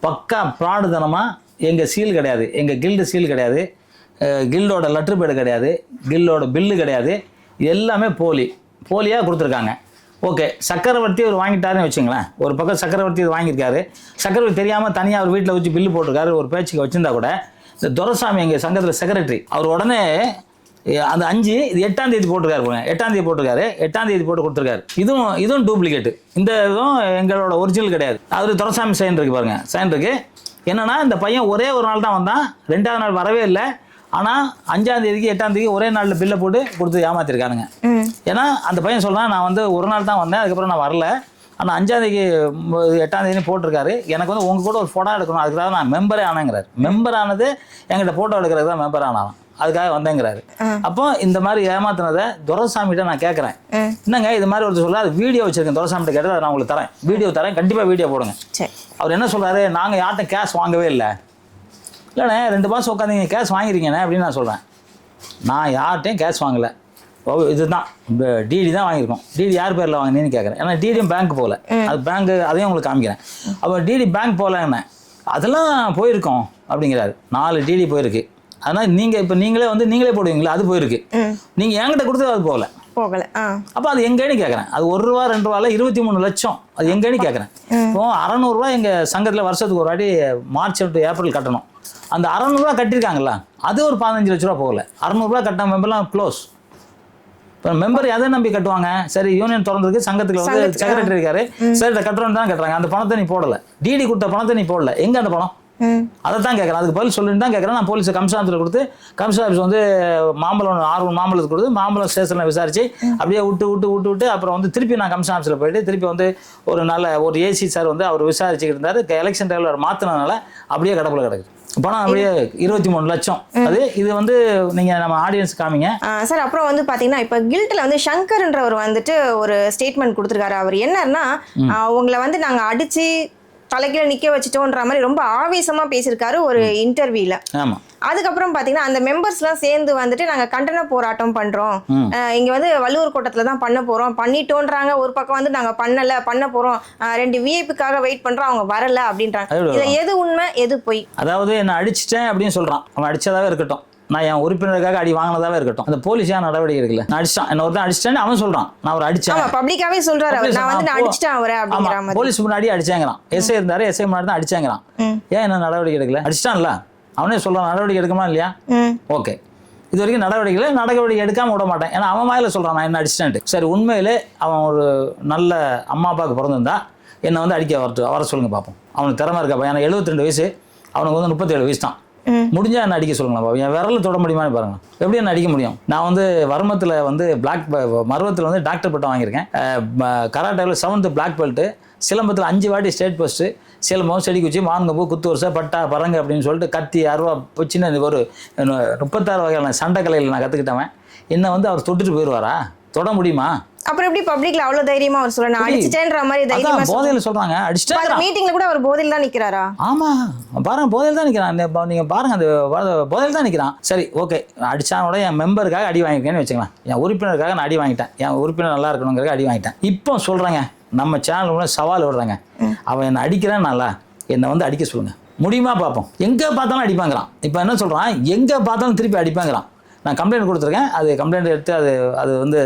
பக்கா ப்ராடுதனமாக எங்கள் சீல் கிடையாது, எங்கள் கில்டு சீல் கிடையாது, கில்டோட லெட்டர் பேடு கிடையாது, கில்டோட பில்லு கிடையாது, எல்லாமே போலியாக கொடுத்துருக்காங்க. ஓகே, சக்கரவர்த்தி அவர் வாங்கிட்டாருன்னு வச்சுங்களேன். ஒரு பக்கம் சக்கரவர்த்தி இது வாங்கியிருக்காரு. சக்கரவர்த்தி தெரியாமல் தனியாக அவர் வீட்டில் வச்சு பில்லு போட்டிருக்காரு. ஒரு பேச்சுக்கு வச்சுருந்தா கூட இந்த துரைசாமி எங்கள் சங்கத்தில் செக்ரட்டரி அவர் உடனே அந்த 5 இது 8ஆம் தேதி போட்டிருக்காரு. 8ஆம் தேதி போட்டிருக்காரு. 8ஆம் தேதி போட்டு கொடுத்துருக்காரு. இதுவும் டூப்ளிகேட்டு. இந்த இதுவும் எங்களோட ஒரிஜினல் கிடையாது. அவர் துரைசாமி சைன் இருக்கு பாருங்க, சைன் இருக்கு. என்னன்னா இந்த பையன் ஒரே ஒரு நாள் தான் வந்தான், 2ஆவது நாள் வரவே இல்லை. ஆனால் 5ஆம் தேதிக்கு 8ஆம் தேதிக்கு ஒரே நாளில் பில்லை போட்டு கொடுத்து ஏமாத்திருக்கானுங்க. ஏன்னா அந்த பையன் சொல்கிறான், நான் ஒரு நாள் தான் வந்தேன், அதுக்கப்புறம் நான் வரல. ஆனால் 5ஆம் தேதிக்கு 8ஆம் தேதி போட்டிருக்காரு. எனக்கு உங்கள் கூட ஒரு ஃபோட்டோ எடுக்கணும், அதுக்காக நான் மெம்பரே ஆனேங்கிறார். மெம்பர் ஆனது என்கிட்ட ஃபோட்டோ எடுக்கிறது தான் மெம்பர் ஆனாலும், அதுக்காக வந்தேங்கிறாரு. அப்போ இந்த மாதிரி ஏமாத்தினதை துரைசாமிகிட்ட நான் கேட்குறேன். என்னங்க இது மாதிரி ஒருத்தர் சொல்ல, அது வீடியோ வச்சிருக்கேன், துரைசாமிகிட்ட கேட்டது நான் உங்களுக்கு தரேன், வீடியோ தரேன், கண்டிப்பாக வீடியோ போடுங்க. அவர் என்ன சொல்கிறாரு, நாங்கள் யார்கிட்ட கேஷ் வாங்கவே இல்லை. இல்லைண்ணே 2 மாதம் உட்காந்து நீங்கள் கேஷ் வாங்கிருக்கீங்கண்ணே அப்படின்னு நான் சொல்கிறேன். நான் யார்கிட்டையும் கேஷ் வாங்கலை, இதுதான் டிடி தான் வாங்கியிருக்கோம். டிடி யார் பேரில் வாங்கினேன்னு கேட்குறேன். ஏன்னா டிடியும் பேங்க் போகல, அது பேங்க்கு அதையும் உங்களுக்கு காமிக்கிறேன். அப்போ டிடி பேங்க் போகலண்ணே, அதெல்லாம் போயிருக்கோம் அப்படிங்கிறாரு. 4 டிடி போயிருக்கு. அதனால் நீங்கள் இப்போ நீங்களே போடுவீங்களா, அது போயிருக்கு. நீங்கள் என்கிட்ட கொடுத்தது அது போகல. அப்போ அது எங்கேன்னு கேட்குறேன். அது ₹1 ₹2 23 லட்சம், அது எங்கேன்னு கேட்குறேன். இப்போ ₹600 எங்கள் சங்கத்தில் வருஷத்துக்கு ஒரு வாட்டி மார்ச் to ஏப்ரல் கட்டணும். அந்த ₹600 கட்டியிருக்காங்கல்ல, அது ஒரு ₹15 லட்ச ரூபா போகல. ₹600 கட்டின மெம்பர்லாம் க்ளோஸ். இப்போ மெம்பர் எதை நம்பி கட்டுவாங்க? சரி யூனியன் திறந்துருக்கு, சங்கத்துக்கு செக்ரட்டரி இருக்காரு, சரி கட்டுறோன்னு தான் கட்டுறாங்க. அந்த பணத்தை நீ போடலை, டிடி கொடுத்த பணத்தை நீ போடல, எங்கே அந்த பணம்? அதை தான் கேட்குறேன். அதுக்கு பதில் சொல்லிட்டு தான் கேட்குறேன். நான் போலீஸ் கமிஷன் ஆஃபீஸில் கொடுத்து கமிஷன் ஆஃபீஸ் வந்து மாம்பழம் 6 மாம்பழத்துக்கு கொடுத்து மாம்பழம் ஸ்டேஷனில் விசாரிச்சு அப்படியே விட்டு அப்புறம் வந்து திருப்பி நான் கமிஷன் ஆஃபீஸில் போயிட்டு திருப்பி வந்து ஒரு ஏசி சார் வந்து அவர் விசாரிச்சுக்கிட்டு இருந்தார். எலெக்ஷன் டைமில் மாற்றினதுனால அப்படியே கடப்புல கிடக்கு. பணம் அப்படியே 23 லட்சம். அது இது வந்து நீங்க நம்ம ஆடியன்ஸ் காமிங்க சார். அப்புறம் வந்து பாத்தீங்கன்னா இப்ப கில்ட்ல வந்து சங்கர்ன்றவர் வந்துட்டு ஒரு ஸ்டேட்மெண்ட் கொடுத்துருக்காரு. அவர் என்னன்னா உங்களை வந்து நாங்க அடிச்சு தலைக்கீழ நிக்க வச்சுட்டோன்ற மாதிரி ரொம்ப ஆவேசமா பேசியிருக்காரு ஒரு இன்டர்வியூல. ஆமா. அதுக்கப்புறம் பாத்தீங்கன்னா அந்த மெம்பர்ஸ்லாம் சேர்ந்து வந்துட்டு நாங்க கண்டன போராட்டம் பண்றோம், இங்க வந்து வள்ளுவர் கோட்டத்துல தான் பண்ண போறோம், பண்ணிட்டோன்றாங்க. ஒரு பக்கம் வந்து நாங்க பண்ண போறோம், 2 விஐபிக்காக வெயிட் பண்றோம், அவங்க வரல அப்படின்றாங்க. இதுல எது உண்மை எது பொய்? அதாவது என்ன அடிச்சிட்டேன் அப்படின்னு சொல்றான். அவன் அடிச்சதாவே இருக்கட்டும், நான் என் உறுப்பினருக்காக அடி வாங்கினதாவே இருக்கட்டும், அந்த போலீஸ் ஏன் நடவடிக்கை எடுக்கல? நான் அடிச்சான், என்ன ஒருத்தன் அடிச்சிட்டேன்னு அவன் சொல்றான், நான் அவர் அடிச்சேன். பப்ளிக்காவே சொல்றாரு அவர், நான் வந்து அடிச்சிட்டேன் அவரை அப்படிங்கிற மாதிரி. போலீஸ் முன்னாடி அடிச்சாங்கறான். எஸ்ஐ இருந்தாரு, எஸ்ஐ முன்னாடி தான் அடிச்சாங்கறான். ஏன் என்ன நடவடிக்கை எடுக்கல? அடிச்சிட்டான்ல, அவனே சொல்றான் நடவடிக்கை எடுக்கமா இல்லையா? ஓகே, இது வரைக்கும் நடவடிக்கை எடுக்காம விட மாட்டேன். ஏன்னா அவன் வாயில சொல்றான் நான் என்ன அடிச்சிட்டேன்ட்டு. சரி, உண்மையிலே அவன் ஒரு நல்ல அம்மா அப்பாவுக்கு பிறந்திருந்தா என்னை வந்து அடிக்க வர சொல்லுங்க பார்ப்போம். அவனுக்கு திறமை இருக்காப்பா. ஏன்னா 72 வயசு, அவனுக்கு வந்து 37 வயசு தான். முடிஞ்சா என்ன அடிக்க சொல்லுங்களா? என் விரல தொட முடியுமான்னு பாருங்க. எப்படி என்ன அடிக்க முடியும்? நான் வந்து மருவத்தில் வந்து டாக்டர் பட்டம் வாங்கியிருக்கேன். கராட்டேவில் 7th பிளாக் பெல்ட்டு, சிலம்பத்தில் 5 வாட்டி ஸ்டேட் ஃபர்ஸ்ட்டு, சிலம்பம், செடி குச்சி, மாங்கம்பூ, குத்து வருஷ, பட்டா, பரங்கு அப்படின்னு சொல்லிட்டு கத்தி, அருவா, சின்ன ஒரு 36 வகையான சண்டைக்கலையில் நான் கற்றுக்கிட்டவன். என்ன வந்து அவர் தொட்டுட்டு போயிடுவாரா? தொட முடியுமா? அப்புறம் எப்படி பப்ளிக்ல அவ்வளவு தைரியமா அவர் சொல்ற நான் அடிச்சிட்டேன்ற மாதிரி தைரியமா போதையில சொல்றாங்க? அடிச்சிட்டேன். மீட்டிங்ல கூட அவர் போதையில தான் நிக்கிறாரா? ஆமா பாருங்க, போதையில தான் நிக்கிறான். நீங்க பாருங்க, அந்த போதையில தான் நிக்கிறான். சரி, ஓகே, அடிச்சானோட என் மெம்பருக்காக அடி வாங்கிருக்கேன்னு வச்சுக்கலாம். என் உறுப்பினருக்காக நான் அடி வாங்கிட்டேன், என் உறுப்பினர் நல்லா இருக்கணுங்கிறதுக்கு அடி வாங்கிட்டேன். இப்போ சொல்றேங்க, நம்ம சேனல் கூட சவால் விடுறாங்க, அவன் என்ன அடிக்கிறான்னால என்னை வந்து அடிக்க சொல்லுங்க, முடியுமா பார்ப்போம். எங்க பார்த்தாலும் அடிப்பாங்கிறான். இப்போ என்ன சொல்றான், எங்க பார்த்தாலும் திருப்பி அடிப்பாங்கிறான். நான் கம்ப்ளைண்ட் கொடுத்துருக்கேன், அது கம்ப்ளைண்ட் எடுத்து அது வந்து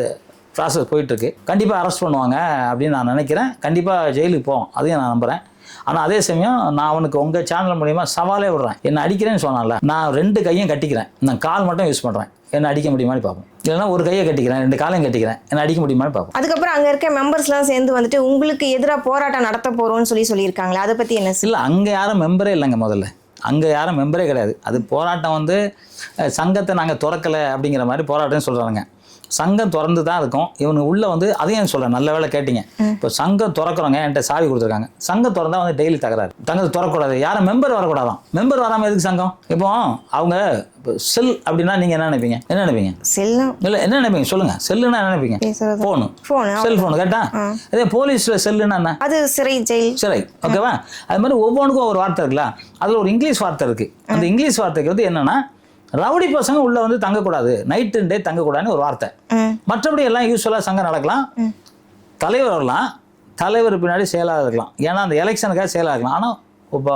ப்ராசஸ் போயிட்டுருக்கு. கண்டிப்பாக அரெஸ்ட் பண்ணுவாங்க அப்படின்னு நான் நினைக்கிறேன். கண்டிப்பாக ஜெயிலுக்கு போவோம், அதையும் நான் நம்புகிறேன். ஆனால் அதே சமயம் நான் அவனுக்கு உங்கள் சேனல் மூலிமா சவாலே விடுறேன். என்னை அடிக்கிறேன்னு சொன்னால நான் 2 கையும் கட்டிக்கிறேன், நான் கால் மட்டும் யூஸ் பண்ணுறேன், என்ன அடிக்க முடியுமான்னு பார்ப்போம். இல்லைன்னா ஒரு கையை கட்டிக்கிறேன், 2 காலையும் கட்டிக்கிறேன், என்ன அடிக்க முடியுமான்னு பார்ப்போம். அதுக்கப்புறம் அங்கே இருக்க மெம்பர்ஸ்லாம் சேர்ந்து வந்துட்டு உங்களுக்கு எதிராக போராட்டம் நடத்த போகிறோம்னு சொல்லியிருக்காங்களே, அதை பற்றி என்ன? இல்லை, அங்கே யாரும் மெம்பரே இல்லைங்க. முதல்ல அங்கே யாரும் மெம்பரே கிடையாது. அது போராட்டம் வந்து சங்கத்தை நாங்கள் திறக்கலை அப்படிங்கிற மாதிரி போராட்டம்னு சொல்கிறாங்க. சங்கம் திறந்து தான் இருக்கும். இவனுக்கு உள்ளே வந்து அதையும் சொல்கிறேன், நல்ல வேலை கேட்டிங்க. இப்போ சங்கம் திறக்கிறவங்க என்கிட்ட சாவி கொடுத்துருக்காங்க. சங்கம் திறந்தா வந்து டெய்லி தகராறு, தங்கத்தை திறக்கக்கூடாது, யாரும் மெம்பர் வரக்கூடாதான். மெம்பர் வராமல் எதுக்கு சங்கம்? இப்போ அவங்க செல் அப்படின்னா நீங்கள் என்ன நினைப்பீங்க? செல்லு இல்லை, என்ன நினைப்பீங்க சொல்லுங்க? செல்லுன்னா என்ன நினைப்பீங்க? செல்ஃபோனு கேட்டா. இதே போலீஸில் செல்லுன்னா என்ன? அது சிறை. ஓகேவா? அது மாதிரி ஒவ்வொன்றுக்கும் ஒரு வார்த்தை இருக்குல்ல. அதில் ஒரு இங்கிலீஷ் வார்த்தை இருக்குது. அந்த இங்கிலீஷ் வார்த்தைக்கு வந்து என்னன்னா, ரவுடி பசங்க உள்ள வந்து தங்கக்கூடாது, நைட் அண்ட் டே தங்கக்கூடாதுன்னு ஒரு வார்த்தை. மற்றபடி எல்லாம் யூஸ்வலாக சங்கம் நடக்கலாம், தலைவர் வரலாம், தலைவர் பின்னாடி செயலாக இருக்கலாம். ஏன்னா அந்த எலெக்ஷனுக்காக செயலாக இருக்கலாம். ஆனால் இப்போ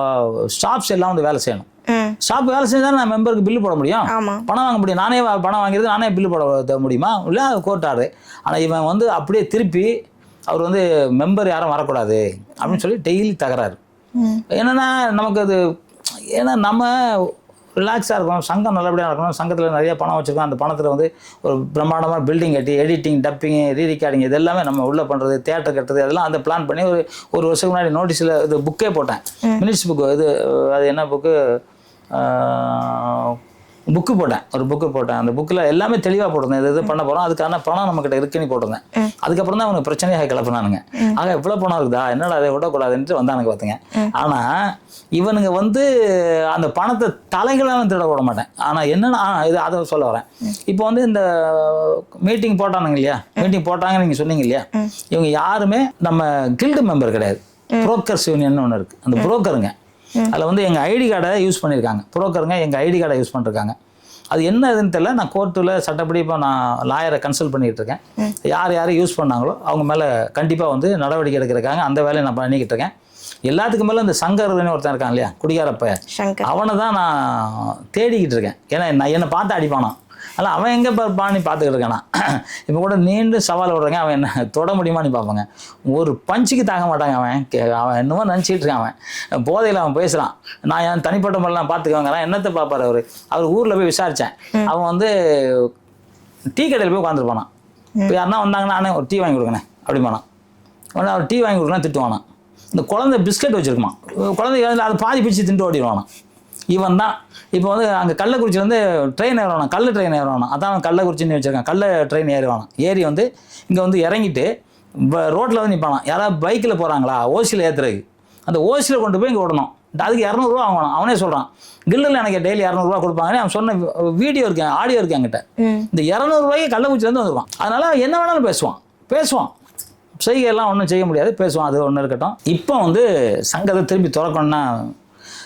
ஸ்டாஃப்ஸ் எல்லாம் வந்து வேலை செய்யணும். ஸ்டாஃப் வேலை செஞ்சால் நான் மெம்பருக்கு பில்லு போட முடியும், பணம் வாங்க முடியும். நானே பணம் வாங்கிறது, நானே பில்லு போட முடியுமா? இல்லை, கோர்ட் ஆர்டர். ஆனால் இவன் வந்து அப்படியே திருப்பி அவர் வந்து மெம்பர் யாரும் வரக்கூடாது அப்படின்னு சொல்லி டெய்லி தகராறு. என்னென்னா நமக்கு அது, ஏன்னா நம்ம ரிலாக்ஸாக இருக்கணும், சங்கம் நல்லபடியாக இருக்கணும், சங்கத்தில் நிறைய பணம் வச்சுருக்கோம், அந்த பணத்தில் வந்து ஒரு பிரம்மாண்டமாக பில்டிங் கட்டி, எடிட்டிங், டப்பிங், ரீரிகார்டிங், இது எல்லாமே நம்ம உள்ளே பண்ணுறது, தியேட்டர் கட்டுறது, அதெல்லாம் அந்த பிளான் பண்ணி ஒரு வருஷத்துக்கு முன்னாடி நோட்டீஸில் இது புக்கே போட்டேன், மினிட்ஸ் புக்கு. அது என்ன புக்கு? ஒரு புக்கு போட்டேன். அந்த புக்கில் எல்லாமே தெளிவாக போட்டிருந்தேன், இது பண்ண போகிறோம், அதுக்கான பணம் நம்மக்கிட்ட இருக்குன்னு போட்டிருந்தேன். அதுக்கப்புறம் தான் அவனுக்கு பிரச்சனையாக கிளப்பினானுங்க. ஆக இவ்வளோ பணம் இருக்குதா, என்னடா அதை விடக்கூடாதுன்ட்டு வந்தானுங்க பார்த்துங்க. ஆனால் இவனுங்க வந்து அந்த பணத்தை தலைகளாக திருட விட மாட்டேன். ஆனால் என்னன்னா, அதை சொல்ல வரேன். இப்போ வந்து இந்த மீட்டிங் போட்டானுங்க இல்லையா, மீட்டிங் போட்டாங்கன்னு நீங்கள் சொன்னீங்க இல்லையா, இவங்க யாருமே நம்ம கில்டு மெம்பர் கிடையாது. புரோக்கர்ஸ் யூனியன் ஒன்று இருக்குது, அந்த புரோக்கருங்க. அதில் வந்து எங்கள் ஐடி கார்டை யூஸ் பண்ணியிருக்காங்க. புரோக்கருங்க எங்கள் ஐடி கார்டை யூஸ் பண்ணிருக்காங்க. அது என்ன இதுன்னு தெரியல. நான் கோர்ட்டில் சட்டப்படி இப்போ நான் லாயரை கன்சல்ட் பண்ணிகிட்டு இருக்கேன். யார் யூஸ் பண்ணாங்களோ அவங்க மேலே கண்டிப்பாக வந்து நடவடிக்கை எடுக்கிறக்காங்க. அந்த வேலையை நான் பண்ணிக்கிட்டு இருக்கேன். எல்லாத்துக்கும் மேலே இந்த சங்கர்னு ஒருத்தன் இருக்கான் இல்லையா, குடிகாரப்ப, அவனை தான் நான் தேடிக்கிட்டு இருக்கேன். ஏன்னா என்னை பார்த்து அடிப்பானா, அதனால் அவன் எங்கே பாணி பார்த்துக்கிட்டு இருக்கானா. இப்போ கூட நீண்டு சவால் விடுறேங்க, அவன் என்ன தொட முடியுமான்னு பார்ப்பாங்க. ஒரு பஞ்சுக்கு தாங்க மாட்டாங்க. அவன் என்னமோ நினச்சிக்கிட்டு இருக்கான். அவன் போதையில் அவன் பேசுகிறான், நான் என் தனிப்பட்ட முறையில் பார்த்துக்குவாங்கிறான். என்னத்தை பார்ப்பார் அவர் ஊரில் போய் விசாரித்தேன். அவன் வந்து டீ கடையில் போய் உட்காந்துருப்பானான். இப்போ யாருன்னா வந்தாங்கன்னா நானே ஒரு டீ வாங்கி கொடுக்கணே அப்படிமானான். உடனே அவர் டீ வாங்கி கொடுக்கலாம் திட்டுவானான். இந்த குழந்தை பிஸ்கட் வச்சுருக்குமா, குழந்தைக்கு வந்து அது பாதி பிடிச்சி திண்டு ஓடிடுவானா. இவன் தான் இப்போ வந்து அங்கே கள்ளக்குறிச்சியிலேருந்து ட்ரெயின் ஏறுவானா, ட்ரெயின் ஏறுவானா. அதான் அவன் கள்ளக்குறிச்சின்னு வச்சுருக்கான். ட்ரெயின் ஏறுவானா. ஏறி வந்து இங்கே வந்து இறங்கிட்டு ரோட்டில் வந்து நிற்பானா. யாராவது பைக்கில் போகிறாங்களா ஓசியில் ஏற்றுறதுக்கு, அந்த ஓசியில் கொண்டு போய் இங்கே விடணும். அதுக்கு 200 ரூபா வாங்கணும். அவனே சொல்கிறான், கில்லில் எனக்கு டெய்லி 200 ரூபா கொடுப்பாங்கன்னு அவன் சொன்ன வீடியோ இருக்கேன், ஆடியோ இருக்கு என்கிட்ட. இந்த 200 ரூபாய்க்கு கள்ளக்குறிச்சிலேருந்து வந்துடுவான். அதனால் என்ன வேணாலும் பேசுவான். செய்கையெல்லாம் ஒன்றும் செய்ய முடியாது, பேசுவான். அது ஒன்று இருக்கட்டும். இப்போ வந்து சங்கத்தை திருப்பி திறக்கணும்னா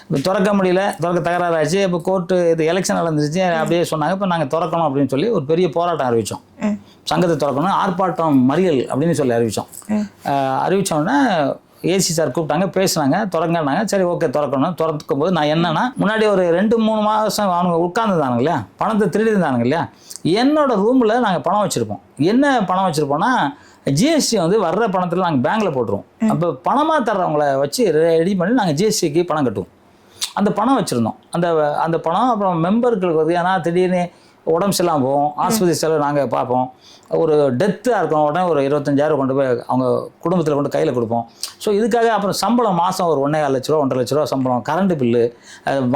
இப்போ திறக்க முடியல, திறக்க தகராறாச்சு. இப்போ கோர்ட்டு இது எலெக்ஷன் நடந்துருச்சு, அப்படியே சொன்னாங்க. இப்போ நாங்கள் திறக்கணும் அப்படின்னு சொல்லி ஒரு பெரிய போராட்டம் அறிவித்தோம். சங்கத்தை திறக்கணும், ஆர்ப்பாட்டம் மறியல் அப்படின்னு சொல்லி அறிவித்தோம். அறிவித்தோன்னே ஏசி சார் கூப்பிட்டாங்க, பேசினாங்க, திறங்கன்னாங்க. சரி ஓகே திறக்கணும். திறக்கும் போது நான் என்னன்னா, முன்னாடி ஒரு 2-3 மாதம் அவனுங்க உட்காந்துருந்தானுங்க இல்லையா, பணத்தை திருடி இருந்தானுங்க இல்லையா. என்னோட ரூமில் நாங்கள் பணம் வச்சுருப்போம். என்ன பணம் வச்சுருப்போம்னா, ஜிஎஸ்டி வந்து வர்ற பணத்தில் நாங்கள் பேங்க்கில் போட்டுருவோம். அப்போ பணமாக தர்றவங்கள வச்சு ரெடி பண்ணி நாங்கள் ஜிஎஸ்டிக்கு பணம் கட்டுவோம். அந்த பணம் வச்சுருந்தோம். அந்த பணம் அப்புறம் மெம்பர்களுக்கு வந்து, ஏன்னா திடீர்னு உடம்பு சரியில்லாமல் போவோம், ஆஸ்பத்திரி செலவு நாங்கள் பார்ப்போம். ஒரு டெத்தாக இருக்கும், உடனே ஒரு 25,000 கொண்டு போய் அவங்க குடும்பத்தில் கொண்டு கையில் கொடுப்போம். ஸோ இதுக்காக அப்புறம் சம்பளம் மாதம் ஒரு 1,4 லட்ச ரூபா 1,5 லட்ச ரூபா சம்பளம், கரண்ட் பில்லு,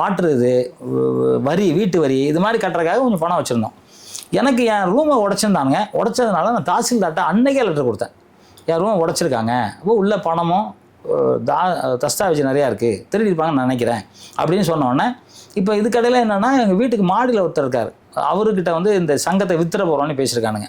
வாட்ரு இது, வரி, வீட்டு வரி, இது மாதிரி கட்டுறதுக்காக கொஞ்சம் பணம் வச்சுருந்தோம். எனக்கு என் ரூமை உடைச்சிருந்தானுங்க. உடைச்சதுனால நான் தாசில்தார்ட்ட அன்னைக்கே லெட்டர் கொடுத்தேன், என் ரூமை உடைச்சிருக்காங்க, அப்போ உள்ள பணமும் தஸ்தாவேஜ் நிறையா இருக்குது, திருடிப்பாங்கன்னு நினைக்கிறேன் அப்படின்னு சொன்னோடனே, இப்போ இதுக்கடையில் என்னென்னா, எங்கள் வீட்டுக்கு மாடியில் ஒருத்தர் இருக்கார், அவர்கிட்ட வந்து இந்த சங்கத்தை வித்துற போகிறோன்னு பேசியிருக்கானுங்க.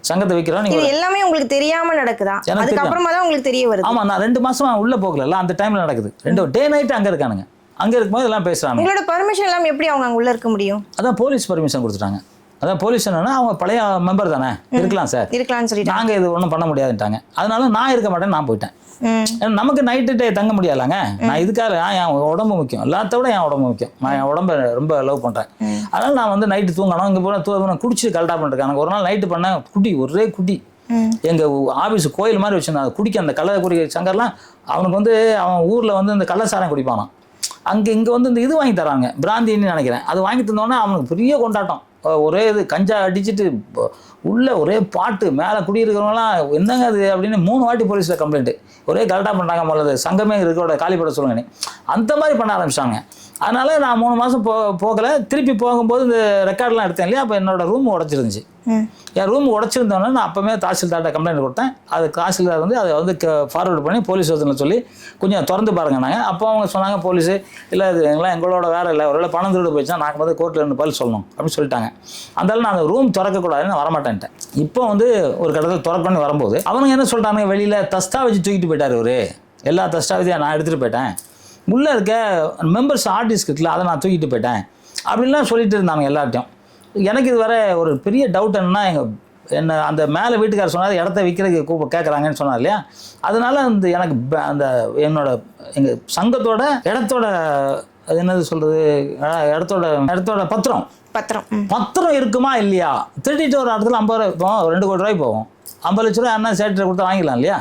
சங்கத்தை விற்கிறோம். இது எல்லாமே உங்களுக்கு தெரியாமல் நடக்குதா? அதுக்கப்புறமா தான் உங்களுக்கு தெரிய வருது? ஆமாம், நான் 2 மாதம் உள்ளே போகல, அந்த டைமில் நடக்குது. 2 டே நைட்டு அங்கே இருக்கானுங்க. அங்கே இருக்கும்போது எல்லாம் பேசுகிறாங்க. உங்களோட பர்மிஷன் எல்லாம் எப்படி அவங்க அங்கே உள்ளே இருக்க முடியும்? அதான் போலீஸ் பர்மிஷன் கொடுத்துட்டாங்க. அதான் போலீஸ் என்னன்னா, அவங்க பழைய மெம்பர் தானே, இருக்கலாம் சார், இருக்கலாம்னு சொல்லி நாங்கள் இது ஒன்றும் பண்ண முடியாதுட்டாங்க. அதனால நான் இருக்க மாட்டேன்னு நான் போயிட்டேன். நமக்கு நைட்டு டே தங்க முடியாதுலாங்க. நான் இதுக்காக என் உடம்பு முக்கியம், எல்லாத்த விட என் உடம்பு முக்கியம். நான் என் உடம்பை ரொம்ப லவ் பண்ணுறேன். அதனால் நான் வந்து நைட்டு தூங்கணும். இங்கே போனால் குடிச்சு கரெக்டாக பண்ணிருக்கேன். எனக்கு ஒரு நாள் நைட்டு பண்ணேன், ஒரே குடி. எங்கள் ஆஃபீஸ் கோயில் மாதிரி வச்சுருந்தாங்க, குடிக்க அந்த கள்ள குடி சங்கர்லாம். அவனுக்கு வந்து அவன் ஊரில் வந்து இந்த கள்ளசாரம் குடிப்பானான். இங்கே வந்து இந்த இது வாங்கி தராங்க, பிராந்தின்னு நினைக்கிறேன். அது வாங்கி தந்தோடனே அவனுக்கு பெரிய கொண்டாட்டம். ஒரே இது கஞ்சா அடிச்சுட்டு உள்ள ஒரே பாட்டு, மேலே குடியிருக்கிறவங்களாம் என்னங்க அது அப்படின்னு 3 வாட்டி போலீஸில் கம்ப்ளைண்ட்டு. ஒரே கரெக்டாக பண்ணுறாங்க, முதல்ல சங்கமே இருக்கோட காலி பண்ண சொல்லுங்க. அந்த மாதிரி பண்ண ஆரம்பிச்சிட்டாங்க. அதனால் நான் 3 மாதம் போகலை. திருப்பி போகும்போது இந்த ரெக்கார்டெலாம் எடுத்தேன் இல்லையா, அப்போ என்னோடய ரூம் உடச்சிருந்துச்சு. என் ரூம் உடச்சிருந்தோன்னே நான் அப்போவே தாசில்தார்ட்ட கம்ப்ளைண்ட் கொடுத்தேன். அது தாசில்தார் வந்து அதை வந்து ஃபார்வர்டு பண்ணி போலீஸ் வசதியில் சொல்லி கொஞ்சம் திறந்து பாருங்க நாங்கள். அப்போ அவங்க சொன்னாங்க, போலீஸு இல்லை இது எங்களோட வேறு இல்லை, ஒருவேளை பணம் திருடு போயிடுச்சா நாங்கள் வந்து கோர்ட்டில் 2 பதில் சொல்லணும் அப்படின்னு சொல்லிட்டாங்க. அதனால நான் அந்த ரூம் திறக்கக்கூடாதுன்னு வரமாட்டேன்ட்டேன். இப்போ வந்து ஒரு கட்டத்தில் திறக்கணும்னு வரும்போது அவனுங்க என்ன சொல்லிட்டாங்க, வெளியில் தஸ்தாவேஜ் தூக்கிட்டு போயிட்டார் இவர், எல்லா தஸ்தாவேஜையும் நான் எடுத்துகிட்டு போயிட்டேன், உள்ளே இருக்க மெம்பர்ஸ் ஆர்டிஸ்ட் இருக்குல்ல அதை நான் தூக்கிட்டு போயிட்டேன் அப்படின்லாம் சொல்லிட்டு இருந்தாங்க எல்லார்ட்டையும். எனக்கு இது வர ஒரு பெரிய டவுட் என்னன்னா, என்ன அந்த மேலே வீட்டுக்காரர் சொன்னார் இடத்த விற்கிறதுக்கு கேட்குறாங்கன்னு சொன்னார் இல்லையா. அதனால அந்த எனக்கு அந்த எங்கள் சங்கத்தோட இடத்தோட அது என்னது சொல்கிறது, இடத்தோட பத்திரம் இருக்குமா இல்லையா, திருட்டிட்டு ஒரு இடத்துல 50 ரூபாய் இப்போ 2 கோடி ரூபாய் போகும், 50 லட்ச ரூபா என்ன சேட்டரை கொடுத்து வாங்கிக்கலாம் இல்லையா.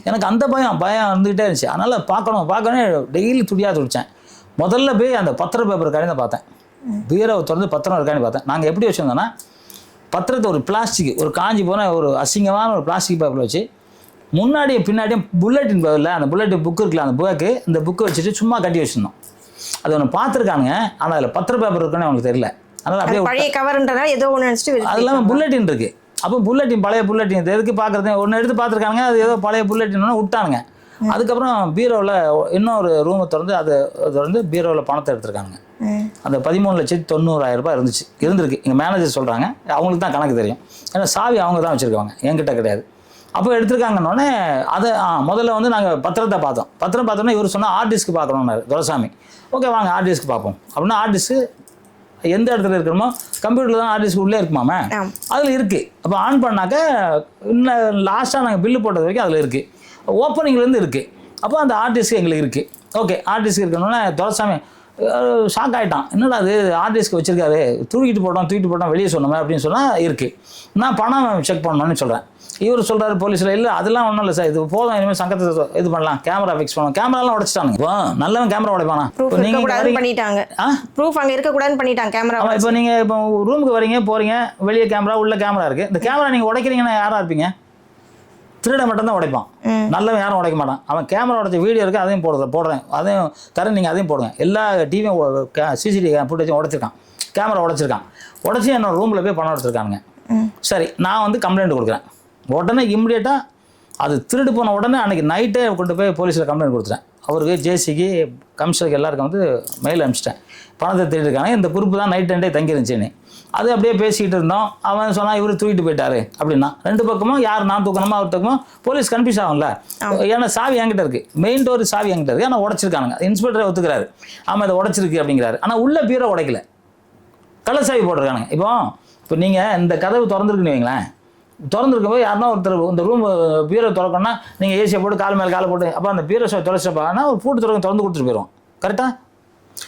எனக்கு அந்த பயம் இருந்துகிட்டே இருந்துச்சு. அதனால் பார்க்கணும் டெய்லி துடியாக துடித்தேன். முதல்ல போய் அந்த பத்திர பேப்பர் கடையில் பார்த்தேன், பீரோவை திறந்து பத்திரம் இருக்கான்னு பார்த்தேன். நாங்கள் எப்படி வச்சுருந்தோன்னா, பத்திரத்தை ஒரு பிளாஸ்டிக், ஒரு காஞ்சி போன ஒரு அசிங்கமான ஒரு பிளாஸ்டிக் பேப்பர் வச்சு முன்னாடியும் பின்னாடியும் புல்லட்டின் பேப்பரில் அந்த புல்லட்டின் புக்கு இருக்குல்ல, அந்த இந்த புக்கு வச்சுட்டு சும்மா கட்டி வச்சுருந்தோம். அது ஒன்று பார்த்துருக்கானுங்க, ஆனால் அதில் பத்திர பேப்பர் இருக்குன்னு அவங்களுக்கு தெரியல. அதனால் அப்படியே பழைய கவர்ன்றதால ஏதோ ஒன்று நினச்சிட்டு அது இல்லாமல் புல்லட்டின் இருக்குது. அப்போ பழைய புல்லட்டின் எதுக்கு பார்க்குறது, ஒன்று எடுத்து பார்த்துருக்கானுங்க, அது ஏதோ பழைய புல்லட்டின்னு விட்டானுங்க. அதுக்கப்புறம் பீரோவில் இன்னொரு ரூமை திறந்து அது வந்து பீரோவில் பணத்தை எடுத்துருக்காங்க. அந்த 13,90,000 ரூபாய் இருந்திருக்கு. எங்கள் மேனேஜர் சொல்கிறாங்க, அவங்களுக்கு தான் கணக்கு தெரியும், ஏன்னா சாவி அவங்க தான் வச்சுருக்காங்க, என்கிட்ட கிடையாது. அப்போ எடுத்துருக்காங்கன்னொடனே அதை முதல்ல வந்து நாங்கள் பத்திரத்தை பார்த்தோம். பத்திரம் பார்த்தோன்னா இவர் சொன்னால் ஆர்டிஸ்க்கு பார்க்கணுன்னாரு துரைசாமி. ஓகே வாங்க ஆர்டிஸ்க்கு பார்ப்போம் அப்படின்னா, ஆர்டிஸ்க்கு எந்த இடத்துல இருக்கணுமோ கம்ப்யூட்டரில் தான் ஆர்டிஸ்க்கு உள்ளே இருக்குமாமே, அதில் இருக்குது. அப்போ ஆன் பண்ணாக்க இன்னும் லாஸ்ட்டாக நாங்கள் பில்லு போட்டது வரைக்கும் அதில் இருக்குது, ஓப்பனிங்லேருந்து இருக்குது. அப்போ அந்த ஆர்டிஸ்க்கு எங்களுக்கு இருக்குது. ஓகே ஆர்டிஸ்க்கு இருக்கணும்னா துரைசாமி ஷாக் ஆகிட்டான், என்னடா அது ஆர்டிஸ்க்கு வச்சுருக்காரு, தூக்கிட்டு போட்டோம் வெளியே சொன்னோமே அப்படின்னு சொன்னால் இருக்குது. நான் பணம் செக் பண்ணணும்னு சொல்கிறேன். இவர் சொல்கிறாரு போலீஸில், இல்லை அதெல்லாம் ஒன்றும் இல்லை சார், இது போதும், இனிமேல் சங்கத்தை இது பண்ணலாம், கேமரா ஃபிக்ஸ் பண்ணலாம். கேமராலாம் உடைச்சிட்டாங்க. இப்போ நல்லவன் கேமரா உடைப்பானா, நீங்கள் பண்ணிட்டாங்க, ப்ரூஃப் அங்கே இருக்கக்கூடாதுன்னு பண்ணிட்டாங்க கேமரா. இப்போ நீங்கள் இப்போ ரூமுக்கு வரீங்க போகிறீங்க, வெளியே கேமரா உள்ள கேமரா இருக்குது. இந்த கேமரா நீங்கள் உடைக்கிறீங்கன்னா யாராக இருப்பீங்க? திருட மட்டும்தான் உடைப்பான், நல்லவன் யாரும் உடைக்க மாட்டான். அவன் கேமரா உடைச்ச வீடியோ இருக்குது, அதையும் போடுறேன், அதையும் தரேன், நீங்கள் அதையும் போடுங்க. எல்லா டிவியும் சிசிடிவி ஃபுட்டேஜும் உடைச்சிருக்கான், கேமரா உடைச்சிருக்கான். உடச்சி என்னோட ரூமில் போய் பணம் எடுத்துருக்கானுங்க. சரி, நான் வந்து கம்ப்ளைண்ட் கொடுக்குறேன். உடனே இம்மிடியேட்டாக அது திருடு போன உடனே அன்றைக்கி நைட்டே கொண்டு போய் போலீஸில் கம்ப்ளைண்ட் கொடுத்துட்டேன். அவருக்கு ஜேசிக்கு கமிஷனருக்கு எல்லாருக்கும் வந்து மெயில் அனுப்பிச்சிட்டேன். பணத்தை திருடிருக்காங்க, இந்த குறிப்பு தான் நைட் ரெண்டே தங்கிருந்துச்சுன்னு. அது அப்படியே பேசிக்கிட்டு இருந்தோம். அவன் சொன்னால் இவர் தூக்கிட்டு போயிட்டாரு அப்படின்னா, ரெண்டு பக்கமும் யார் நான் தூக்கணுமோ அவர் தூக்கணும், போலீஸ் கன்ஃபியூஸ் ஆகும்ல. ஏன்னா சாவி என்கிட்ட இருக்குது, மெயின் டோர் சாவி என்கிட்ட இருக்குது, ஆனால் உடச்சிருக்கானுங்க. இன்ஸ்பெக்டரை ஒத்துக்கிறாரு, ஆமாம் இதை உடச்சிருக்கு அப்படிங்கிறாரு. ஆனால் உள்ள பீரோ உடைக்கல, கள்ளசாவி போட்டிருக்கானுங்க. இப்போ நீங்கள் இந்த கதவு திறந்துருக்குன்னு வைங்களேன், திறந்துருக்கும் போது யாருன்னா ஒருத்தர் இந்த ரூம் பீரோ திறக்கணும்னா நீங்கள் ஏசியை போட்டு கால் மேலே காலை போட்டு அப்போ அந்த பீரோ தொலைச்சப்பானா ஒரு பூட்டு திறந்து கொடுத்துட்டு போயிடுவோம். கரெக்டாக?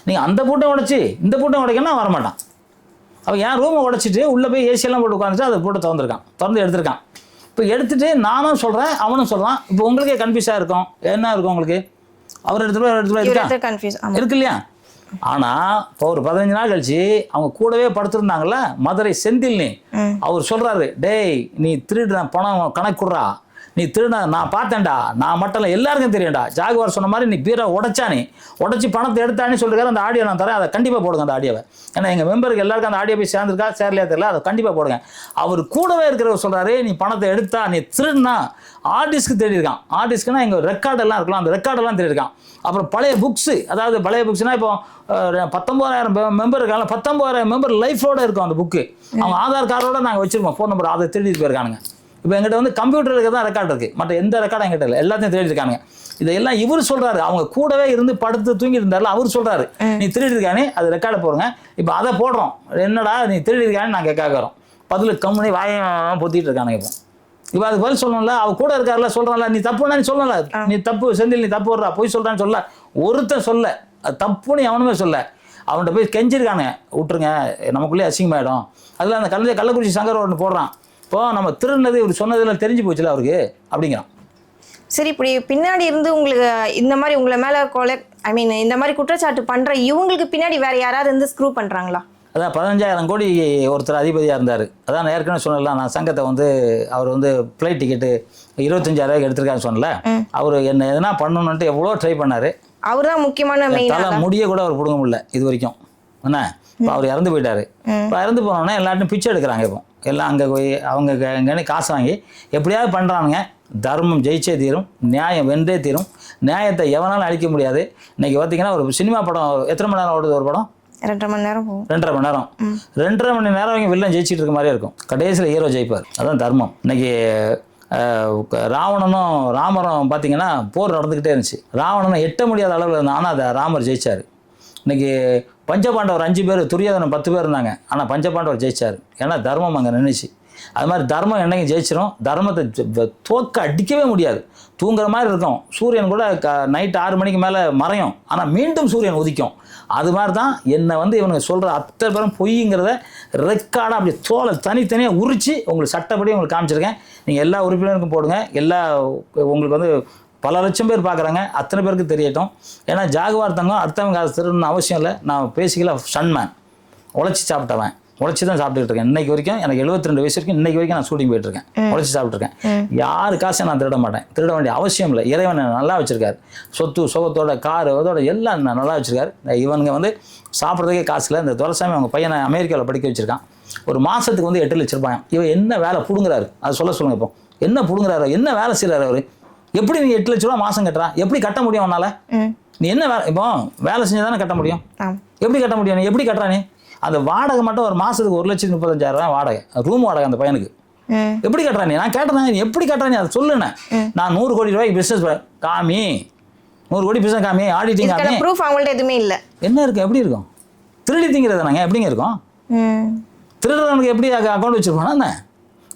நீங்கள் அந்த பூட்டை உடச்சி இந்த பூட்டை உடைக்கணும்னா வரமாட்டான். அவன் என் ரூமை உடச்சிட்டு உள்ளே போய் ஏசியெல்லாம் போட்டு உட்காந்துட்டு அதை போட்டு திறந்து எடுத்திருக்கான். இப்போ எடுத்துகிட்டு நானும் சொல்கிறேன், அவனும் சொல்கிறான். இப்போ உங்களுக்கே கன்ஃபியூஸாக இருக்கும், என்ன இருக்கும் உங்களுக்கு? அவர் எடுத்துகிட்டு கன்ஃபியூஸ் இருக்கு இல்லையா? ஆனால் இப்போ ஒரு 15 நாள் கழிச்சு அவங்க கூடவே படுத்துருந்தாங்கல்ல, மதுரை செந்தில்னி, அவர் சொல்கிறாரு, டேய் நீ திருடுற பணம் கணக்கு கொடுறா, நீ திருட நான் பார்த்தேன்டா, நான் மட்டும் இல்லை எல்லாருக்கும் தெரியும்டா, ஜாகுவார் சொன்ன மாதிரி நீ பீரை உடைச்சானே, உடச்சி பணத்தை எடுத்தானே சொல்லிருக்காரு. அந்த ஆடியோ நான் தரேன், அதை கண்டிப்பாக போடுங்க அந்த ஆடியோவை. ஏன்னா எங்கள் மெம்பருக்கு எல்லாருக்கும் அந்த ஆடியோ போய் சேர்ந்துருக்கா சேரலையா தெரியல, அதை கண்டிப்பாக போடுங்க. அவர் கூடவே இருக்கிறவர் சொல்கிறாரு, நீ பணத்தை எடுத்தா, நீ திருடுனா ஆர்டிஸ்க்கு தேடிருக்கான். ஆர்டிஸ்க்குனா எங்கள் ரெக்கார்டெல்லாம் இருக்கலாம், அந்த ரெக்கார்டெல்லாம் தேடிருக்கான். அப்புறம் பழைய புக்ஸு, அதாவது பழைய புக்ஸ்னால் இப்போ 19,000 மெம்பர் இருக்காங்க, 19,000 மெம்பர் லைஃபோடு இருக்கும் அந்த புக்கு. அவங்க ஆதார் கார்டோட நாங்கள் வச்சுருக்கோம், ஃபோன் நம்பர், அதை திருடிட்டு போயிருக்கானுங்க. இப்போ எங்கிட்ட வந்து கம்ப்யூட்டருக்கு தான் ரெக்கார்டு இருக்குது, மற்ற எந்த ரெக்கார்டும் எங்கிட்ட இல்லை, எல்லாத்தையும் தேடிருக்காங்க. இதெல்லாம் இவர் சொல்கிறாரு, அவங்க கூடவே இருந்து படுத்து தூங்கி இருந்தார்ல, அவர் சொல்கிறாரு, நீ திருடிருக்கானே அது ரெக்கார்டை போடுங்க. இப்போ அதை போடுறோம், என்னடா நீ திருடிருக்கானே நாங்கள் கேட்குறோம். பதில் கம்முனி வாயம் பொத்திட்டு இருக்கானுங்க. இப்போ அது பதில் சொல்லணும்ல, அவ கூட இருக்காருல, சொல்கிறான்ல, நீ தப்புன்னா நீ சொல்லல, நீ தப்பு செந்தில், நீ தப்பு வர்றா, போய் சொல்கிறான்னு சொல்ல, ஒருத்தன் சொல்ல, அது தப்புன்னு அவனுமே சொல்ல. அவன்கிட்ட போய் கெஞ்சிருக்காங்க, விட்டுருங்க நமக்குள்ளேயே அசிங்கமாயிடும். அதில் அந்த கள்ளக்குறிச்சி சங்கர் ஒன்று போடுறான், இப்போ நம்ம திருநது இவர் சொன்னதில் தெரிஞ்சு போச்சுல அவருக்கு அப்படிங்கிறான். சரி, இப்படி பின்னாடி இருந்து உங்களுக்கு இந்த மாதிரி உங்களை மேலே இந்த மாதிரி குற்றச்சாட்டு பண்ணுற இவங்களுக்கு பின்னாடி வேற யாராவது இருந்து ஸ்க்ரூ பண்ணுறாங்களா? அதான் 15,000 கோடி ஒருத்தர் அதிபதியாக இருந்தார். அதான் நான் ஏற்கனவே சொன்னல, நான் சங்கத்தை வந்து அவர் வந்து ஃப்ளைட் டிக்கெட்டு 25,000 எடுத்திருக்காருன்னு சொன்னல, அவர் என்ன எதனா பண்ணணுன்ட்டு எவ்வளோ ட்ரை பண்ணார். அவர் தான் முக்கியமான தலை முடிய கூட அவர் பிடுங்க முடியல இது வரைக்கும். என்ன இப்போ அவர் இறந்து போயிட்டார். இப்போ இறந்து போனோன்னா எல்லார்ட்டும் பிச்சை எடுக்கிறாங்க. இப்போ எல்லாம் அங்கே போய் அவங்க எங்கேன்னு காசு வாங்கி எப்படியாவது பண்ணுறானுங்க. தர்மம் ஜெயிச்சே தீரும், நியாயம் வென்றே தீரும். நியாயத்தை எவனாலும் அழிக்க முடியாது. இன்றைக்கி பார்த்தீங்கன்னா ஒரு சினிமா படம் எத்தனை மணி நேரம் ஓடுது? ஒரு படம் 2.5 மணி நேரம் போகும். 2.5 மணி நேரம். 2.5 மணி நேரம் அவங்க வில்லன் ஜெயிச்சிட்டு இருக்க மாதிரியே இருக்கும். கடைசியில் ஹீரோ ஜெயிப்பார். அதான் தர்மம். இன்னைக்கு ராவணனும் ராமரும் பார்த்தீங்கன்னா போர் நடந்துக்கிட்டே இருந்துச்சு. ராவணனும் எட்ட முடியாத அளவில் இருந்தான், ஆனால் அதை ராமர் ஜெயிச்சார். இன்னைக்கு பஞ்சபாண்டவர் 5 பேர், துரியோதனன் 10 பேர் இருந்தாங்க, ஆனால் பஞ்சபாண்டவர் ஜெயிச்சார். ஏன்னா தர்மம் அங்கே நின்றுச்சு. அது மாதிரி தர்மம் என்னைக்கு ஜெயிச்சிடும். தர்மத்தை தோக்க அடிக்கவே முடியாது. தூங்குற மாதிரி இருக்கும். சூரியன் கூட நைட்டு 6 மணிக்கு மேலே மறையும், ஆனால் மீண்டும் சூரியன் உதிக்கும். அது மாதிரி தான் என்னை வந்து இவனுக்கு சொல்கிற அத்தனை பேரும் பொய்ங்கிறத ரெக்கார்டாக அப்படி தோலை தனித்தனியாக உரித்து உங்களுக்கு சட்டப்படி உங்களுக்கு காமிச்சிருக்கேன். நீங்கள் எல்லா உறுப்பினருக்கும் போடுங்க. உங்களுக்கு வந்து பல லட்சம் பேர் பார்க்குறாங்க, அத்தனை பேருக்கு தெரியட்டும். ஏன்னா ஜாகுவார் தங்கம் அடுத்தவங்க காசு திருடணும்னு அவசியம் இல்லை. நான் பேசிக்கல சன்மேன், உழைச்சி சாப்பிட்டவன், உழைச்சி தான் சாப்பிட்டுட்டு இருக்கேன். இன்னைக்கு வரைக்கும் எனக்கு 72 வயசு வரைக்கும் இன்னைக்கு வரைக்கும் நான் ஷூட்டிங் போயிட்டு இருக்கேன், உழைச்சி சாப்பிட்ருக்கேன். யாரு காசை நான் திருட மாட்டேன், திருட வேண்டிய அவசியம் இல்லை. இறைவன் நல்லா வச்சிருக்காரு, சொத்து சுகத்தோட காரு அதோட எல்லாம் நல்லா வச்சிருக்காரு. இவனுங்க வந்து சாப்பிட்றதுக்கே காசு இல்லை. இந்த துரைசாமி அவங்க பையனை அமெரிக்காவில் படிக்க வச்சிருக்கான். ஒரு மாதத்துக்கு வந்து 8 லட்சம் ரூபாய். இவன் என்ன வேலை பிடுங்குறாரு அது சொல்லுங்க. இப்போ என்ன பிடுங்குறாரு, என்ன வேலை செய்கிறாரு அவர்? எப்படி நீ 8 லட்ச ரூபா மாதம் கட்டுறான்? எப்படி கட்ட முடியும் உன்னால? நீ என்ன வேலை, இப்போ வேலை செஞ்சாதானே கட்ட முடியும். எப்படி கட்ட முடியும்? நீ எப்படி கட்டுறானே? அந்த வாடகை மட்டும் ஒரு மாதத்துக்கு 1,35,000 வாடகை, ரூம் வாடகை அந்த பையனுக்கு. எப்படி கட்டுறானே? நான் கேட்டேன், நீ எப்படி கட்டுறானே அதை சொல்லுண்ணே. நான் 100 கோடி ரூபாய்க்கு பிஸ்னஸ் காமி, 100 கோடி பிஸ்னஸ் காமி, ஆடிட்டிங் காமி. ப்ரூஃப் அவங்கள்ட்ட எதுவுமே இல்லை. என்ன இருக்கும்? எப்படி இருக்கும்? திருடி திங்கிறது நாங்கள் எப்படிங்க இருக்கோம்? திருடுறவனுக்கு எப்படி அக்கௌண்ட் வச்சுருப்பானா?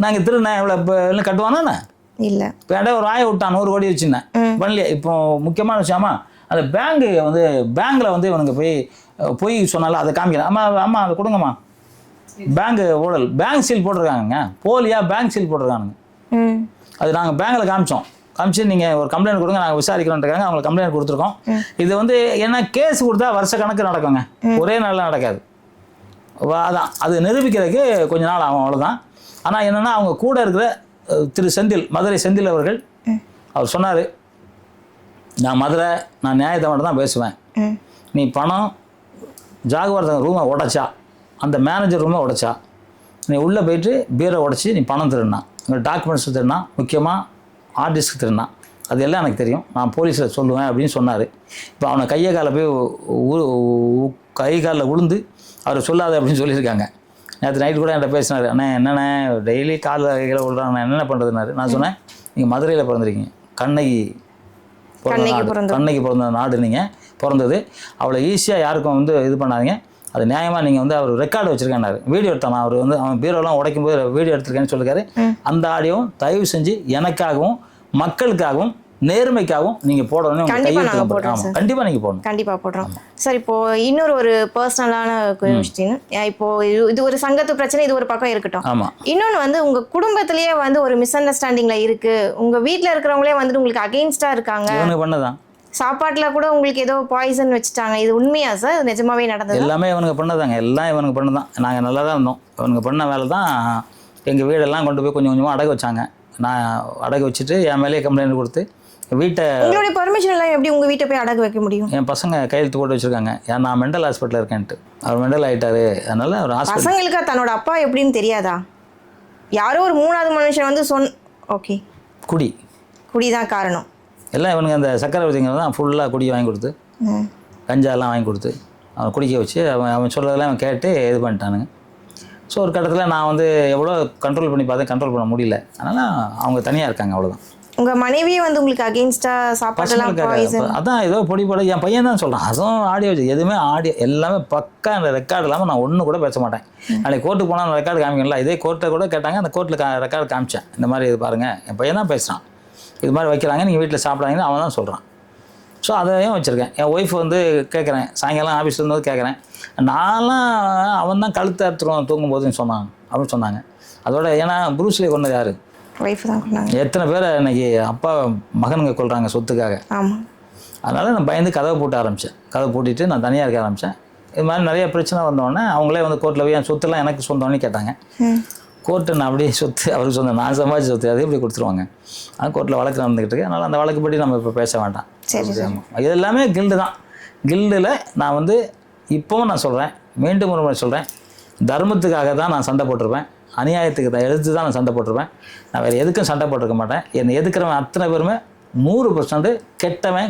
நாங்கள் திருடினேன் எவ்வளோ கட்டுவானா? இல்லை. இப்போ இடம் ஒரு ஆய விட்டான் 100 கோடி வச்சுருந்தேன் பண்ணலையே. இப்போ முக்கியமான விஷயமா அந்த பேங்கு வந்து பேங்கில் வந்து இவனுங்க போய் சொன்னாலும் அதை காமிக்கிறேன். அம்மா அதை கொடுங்கம்மா. பேங்கு ஊழல், பேங்க் சீல் போட்டிருக்காங்க, போலியா பேங்க் சீல் போட்டிருக்கானுங்க. அது நாங்கள் பேங்கில் காமிச்சு நீங்கள் ஒரு கம்ப்ளைண்ட் கொடுங்க, நாங்கள் விசாரிக்கிறோன்றாங்க. அவங்களுக்கு கம்ப்ளைண்ட் கொடுத்துருக்கோம். இது வந்து என்ன கேஸ் கொடுத்தா வருஷ கணக்கு நடக்குங்க, ஒரே நாளில் நடக்காது. அதான் அது நிரூபிக்கிறதுக்கு கொஞ்ச நாள் ஆகும், அவ்வளோதான். ஆனால் என்னென்னா அவங்க கூட இருக்கிற திரு செந்தில், மதுரை செந்தில் அவர்கள் அவர் சொன்னார், நான் மதுரை, நான் நியாயத்தை மட்டும் தான் பேசுவேன். நீ பணம் ஜாகுவார் ரூமை உடைச்சா, அந்த மேனேஜர் ரூமை உடைச்சா, நீ உள்ளே போயிட்டு பீரை உடச்சி நீ பணம் திருடினா, உங்கள் டாக்குமெண்ட்ஸ் திருடினா, முக்கியமாக ஆர்டிஸ்க்கு திருடினா, அது எல்லாம் எனக்கு தெரியும், நான் போலீஸில் சொல்லுவேன் அப்படின்னு சொன்னார். இப்போ அவனை கையை காலை போய் கை காலில் விழுந்து அவர் சொல்லாத அப்படின்னு சொல்லியிருக்காங்க. நேற்று நைட்டு கூட என்கிட்ட பேசினார், அண்ணே என்னண்ணே டெய்லி காலில் கையில் விழுறாங்க, நான் என்னென்ன பண்ணுறதுனாரு. நான் சொன்னேன், நீங்கள் மதுரையில் பிறந்திருக்கீங்க, கண்ணகி பிறந்த நாடு நீங்கள் பிறந்தது, அவ்வளோ ஈஸியாக யாருக்கும் வந்து இது பண்ணாதீங்க, அது நியாயமாக நீங்கள் வந்து அவர் ரெக்கார்டு வச்சுருக்காரு, வீடியோ எடுத்தானா, அவர் வந்து அவன் பீரோலாம் உடைக்கும் போது வீடியோ எடுத்திருக்கேன்னு சொல்லியிருக்காரு. அந்த ஆடியோவும் தயவு செஞ்சு எனக்காகவும் மக்களுக்காகவும் நேர்மைக்காகவும் நீங்கள் போடணும். கண்டிப்பாக நீங்கள் போடணும். கண்டிப்பாக போடுறோம் சார். இப்போ இன்னொரு ஒரு பர்சனலான கொஸ்டின், இப்போ இது ஒரு சங்கத்து பிரச்சனை, இது ஒரு பக்கம் இருக்கட்டும். ஆமாம். இன்னொன்று வந்து உங்கள் குடும்பத்திலேயே வந்து ஒரு மிஸ் அண்டர்ஸ்டாண்டிங்கில் இருக்குது, உங்கள் வீட்டில் இருக்கிறவங்களே வந்துட்டு உங்களுக்கு அகெயின்ஸ்டாக இருக்காங்க, இவனுக்கு பண்ணதான் சாப்பாட்டில் கூட உங்களுக்கு ஏதோ பாய்சன் வச்சுட்டாங்க, இது உண்மையா சார்? நிஜமாவே நடந்தது? எல்லாமே இவனுக்கு பண்ணதாங்க, எல்லாம் இவனுக்கு பண்ணதான். நாங்கள் நல்லா தான் இருந்தோம், இவனுக்கு பண்ண வேலை தான். எங்கள் வீடெல்லாம் கொண்டு போய் கொஞ்சம் கொஞ்சமாக அடகு வச்சாங்க. நான் அடகு வச்சுட்டு என் மேலேயே கம்ப்ளைண்ட் கொடுத்து வீட்டை, உங்களுடைய பர்மிஷன் எல்லாம் எப்படி உங்கள் வீட்டை போய் அடகு வைக்க முடியும்? என் பசங்க கையெழுத்து போட்டு வச்சுருக்காங்க, ஏன் நான் மெண்டல் ஹாஸ்பிட்டலில் இருக்கேன்ட்டு. அவர் மெண்டல் ஆகிட்டாரு, அதனால் அவர் பசங்களுக்கு தன்னோட அப்பா எப்படின்னு தெரியாதா? யாரோ ஒரு மூணாவது மனுஷன் வந்து ஓகே, குடிதான் காரணம். எல்லாம் இவனுக்கு அந்த சக்கரவர்த்திங்க தான் ஃபுல்லாக குடி வாங்கி கொடுத்து, கஞ்சாலாம் வாங்கி கொடுத்து அவன் குடிக்க வச்சு அவன் சொல்கிறதெல்லாம் அவன் கேட்டு இது பண்ணிட்டானுங்க. ஸோ ஒரு கட்டத்தில் நான் வந்து எவ்வளோ கண்ட்ரோல் பண்ணி பார்த்தேன், கண்ட்ரோல் பண்ண முடியல. அதனால் அவங்க தனியாக இருக்காங்க, அவ்வளோதான். உங்கள் மனைவியே வந்து உங்களுக்கு அகெயின்ஸ்டாக சாப்பாடுலாம் அதான் ஏதோ பொடி போட என் பையன் தான் சொல்கிறான், அதுவும் ஆடியோ எதுவுமே ஆடியோ எல்லாமே பக்கா. அந்த ரெக்கார்டு இல்லாமல் நான் ஒன்று கூட பேச மாட்டேன். நாளைக்கு கோர்ட்டுக்கு போனால் அந்த ரெக்கார்டு காமிக்கல, இதே கோர்ட்டை கூட கேட்டாங்க, அந்த கோர்ட்டில் ரெக்கார்டு காமிச்சேன், இந்த மாதிரி இது பாருங்கள் என் பையன் தான் பேசுகிறான், இது மாதிரி வைக்கிறாங்க, நீங்கள் வீட்டில் சாப்பிட்றாங்கன்னு அவன் தான் சொல்கிறான். ஸோ அதையும் வச்சுருக்கேன். என் ஒய்ஃப் வந்து கேட்குறேன், சாயங்காலம் ஆஃபீஸில் இருந்தது கேட்குறேன், நான்லாம் அவன் தான் கழுத்தை அறுத்துருவான் தூங்கும்போதுன்னு சொன்னான் அப்படின்னு சொன்னாங்க. அதோட ஏன்னா ப்ரூஸ்லி கொண்டது யார்? ஒய்ஃப் தான் கொண்டாங்க. எத்தனை பேரை இன்னைக்கு அப்பா மகனுங்க கொள்கிறாங்க சொத்துக்காக. ஆமாம். அதனால் நான் பயந்து கதவை பூட்ட ஆரம்பித்தேன். கதவை பூட்டிட்டு நான் தனியாக இருக்க ஆரம்பித்தேன். இது மாதிரி நிறைய பிரச்சனை வந்தோடனே அவங்களே வந்து கோர்ட்டில் போய் என் சொத்துலாம் எனக்கு சொந்தம்னு கேட்டாங்க. கோர்ட்டு நான் அப்படியே சொத்து அவருக்கு சொந்தம், நான் சம்பாதிச்ச சொத்து அதே இப்படி கொடுத்துருவாங்க. அது கோர்ட்டில் வழக்கு நடந்துக்கிட்டு இருக்கு. அதனால் அந்த வழக்குப்படி நம்ம இப்போ பேச வேண்டாம். சரி. இது எல்லாமே கில்டு தான். கில்டில் நான் வந்து இப்போவும் நான் சொல்கிறேன், மீண்டும் ஒரு முறை சொல்கிறேன், தர்மத்துக்காக தான் நான் சண்டை போட்டிருப்பேன், அநியாயத்துக்கு தான் எடுத்து தான் நான் சண்டை போட்டிருப்பேன். நான் வேறு எதுக்கும் சண்டை போட்டிருக்க மாட்டேன். என்னை எதுக்குறவன் அத்தனை பேருமே 100% கெட்டவன்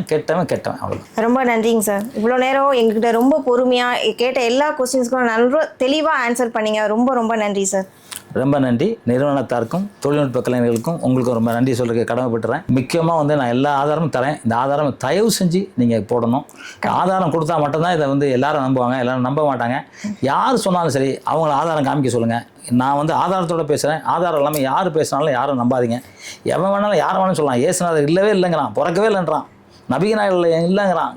அவ்வளோ. ரொம்ப நன்றிங்க சார். இவ்வளோ நேரம் எங்ககிட்ட ரொம்ப பொறுமையாக கேட்ட எல்லா கொஸ்டின்ஸ்க்கும் நல்ல தெளிவாக ஆன்சர் பண்ணீங்க. ரொம்ப ரொம்ப நன்றி சார். ரொம்ப நன்றி. நிறுவனத்தாருக்கும் தொழில்நுட்ப கலைஞர்களுக்கும் உங்களுக்கும் ரொம்ப நன்றி சொல்லிக்க கடமைப்பட்டுறேன். முக்கியமாக வந்து நான் எல்லா ஆதாரமும் தரேன். இந்த ஆதாரம் தயவு செஞ்சு நீங்கள் போடணும். ஆதாரம் கொடுத்தா மட்டும்தான் இதை வந்து எல்லாரும் நம்புவாங்க, எல்லாரும் நம்ப மாட்டாங்க. யார் சொன்னாலும் சரி அவங்கள ஆதாரம் காமிக்க சொல்லுங்கள். நான் வந்து ஆதாரத்தோடு பேசுகிறேன். ஆதாரம் இல்லாமல் யார் பேசினாலும் யாரும் நம்பாதீங்க. எவன் வேணாலும் யாரை வேணாலும் சொல்லலாம். ஏசுநாதர் இல்லவே இல்லைங்கிறான், பிறக்கவே இல்லைன்றான், நபிகநாயகர் இல்லைங்கிறான்,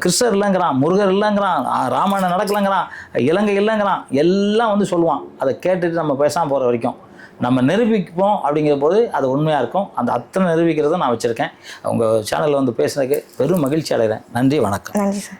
கிருஷ்ணர் இல்லைங்கிறான், முருகர் இல்லைங்கிறான், ராமாயணம் நடக்கலைங்கிறான், இலங்கை இல்லைங்கிறான், எல்லாம் வந்து சொல்லுவான். அதை கேட்டுட்டு நம்ம பேசாமல் போகிற வரைக்கும் நம்ம நிரூபிப்போம். அப்படிங்கிற போது அது உண்மையாக இருக்கும். அந்த அத்தனை நிரூபிக்கிறத நான் வச்சுருக்கேன். உங்கள் சேனலில் வந்து பேசுனதுக்கு பெரும் மகிழ்ச்சி அடைகிறேன். நன்றி, வணக்கம். நன்றி சார்.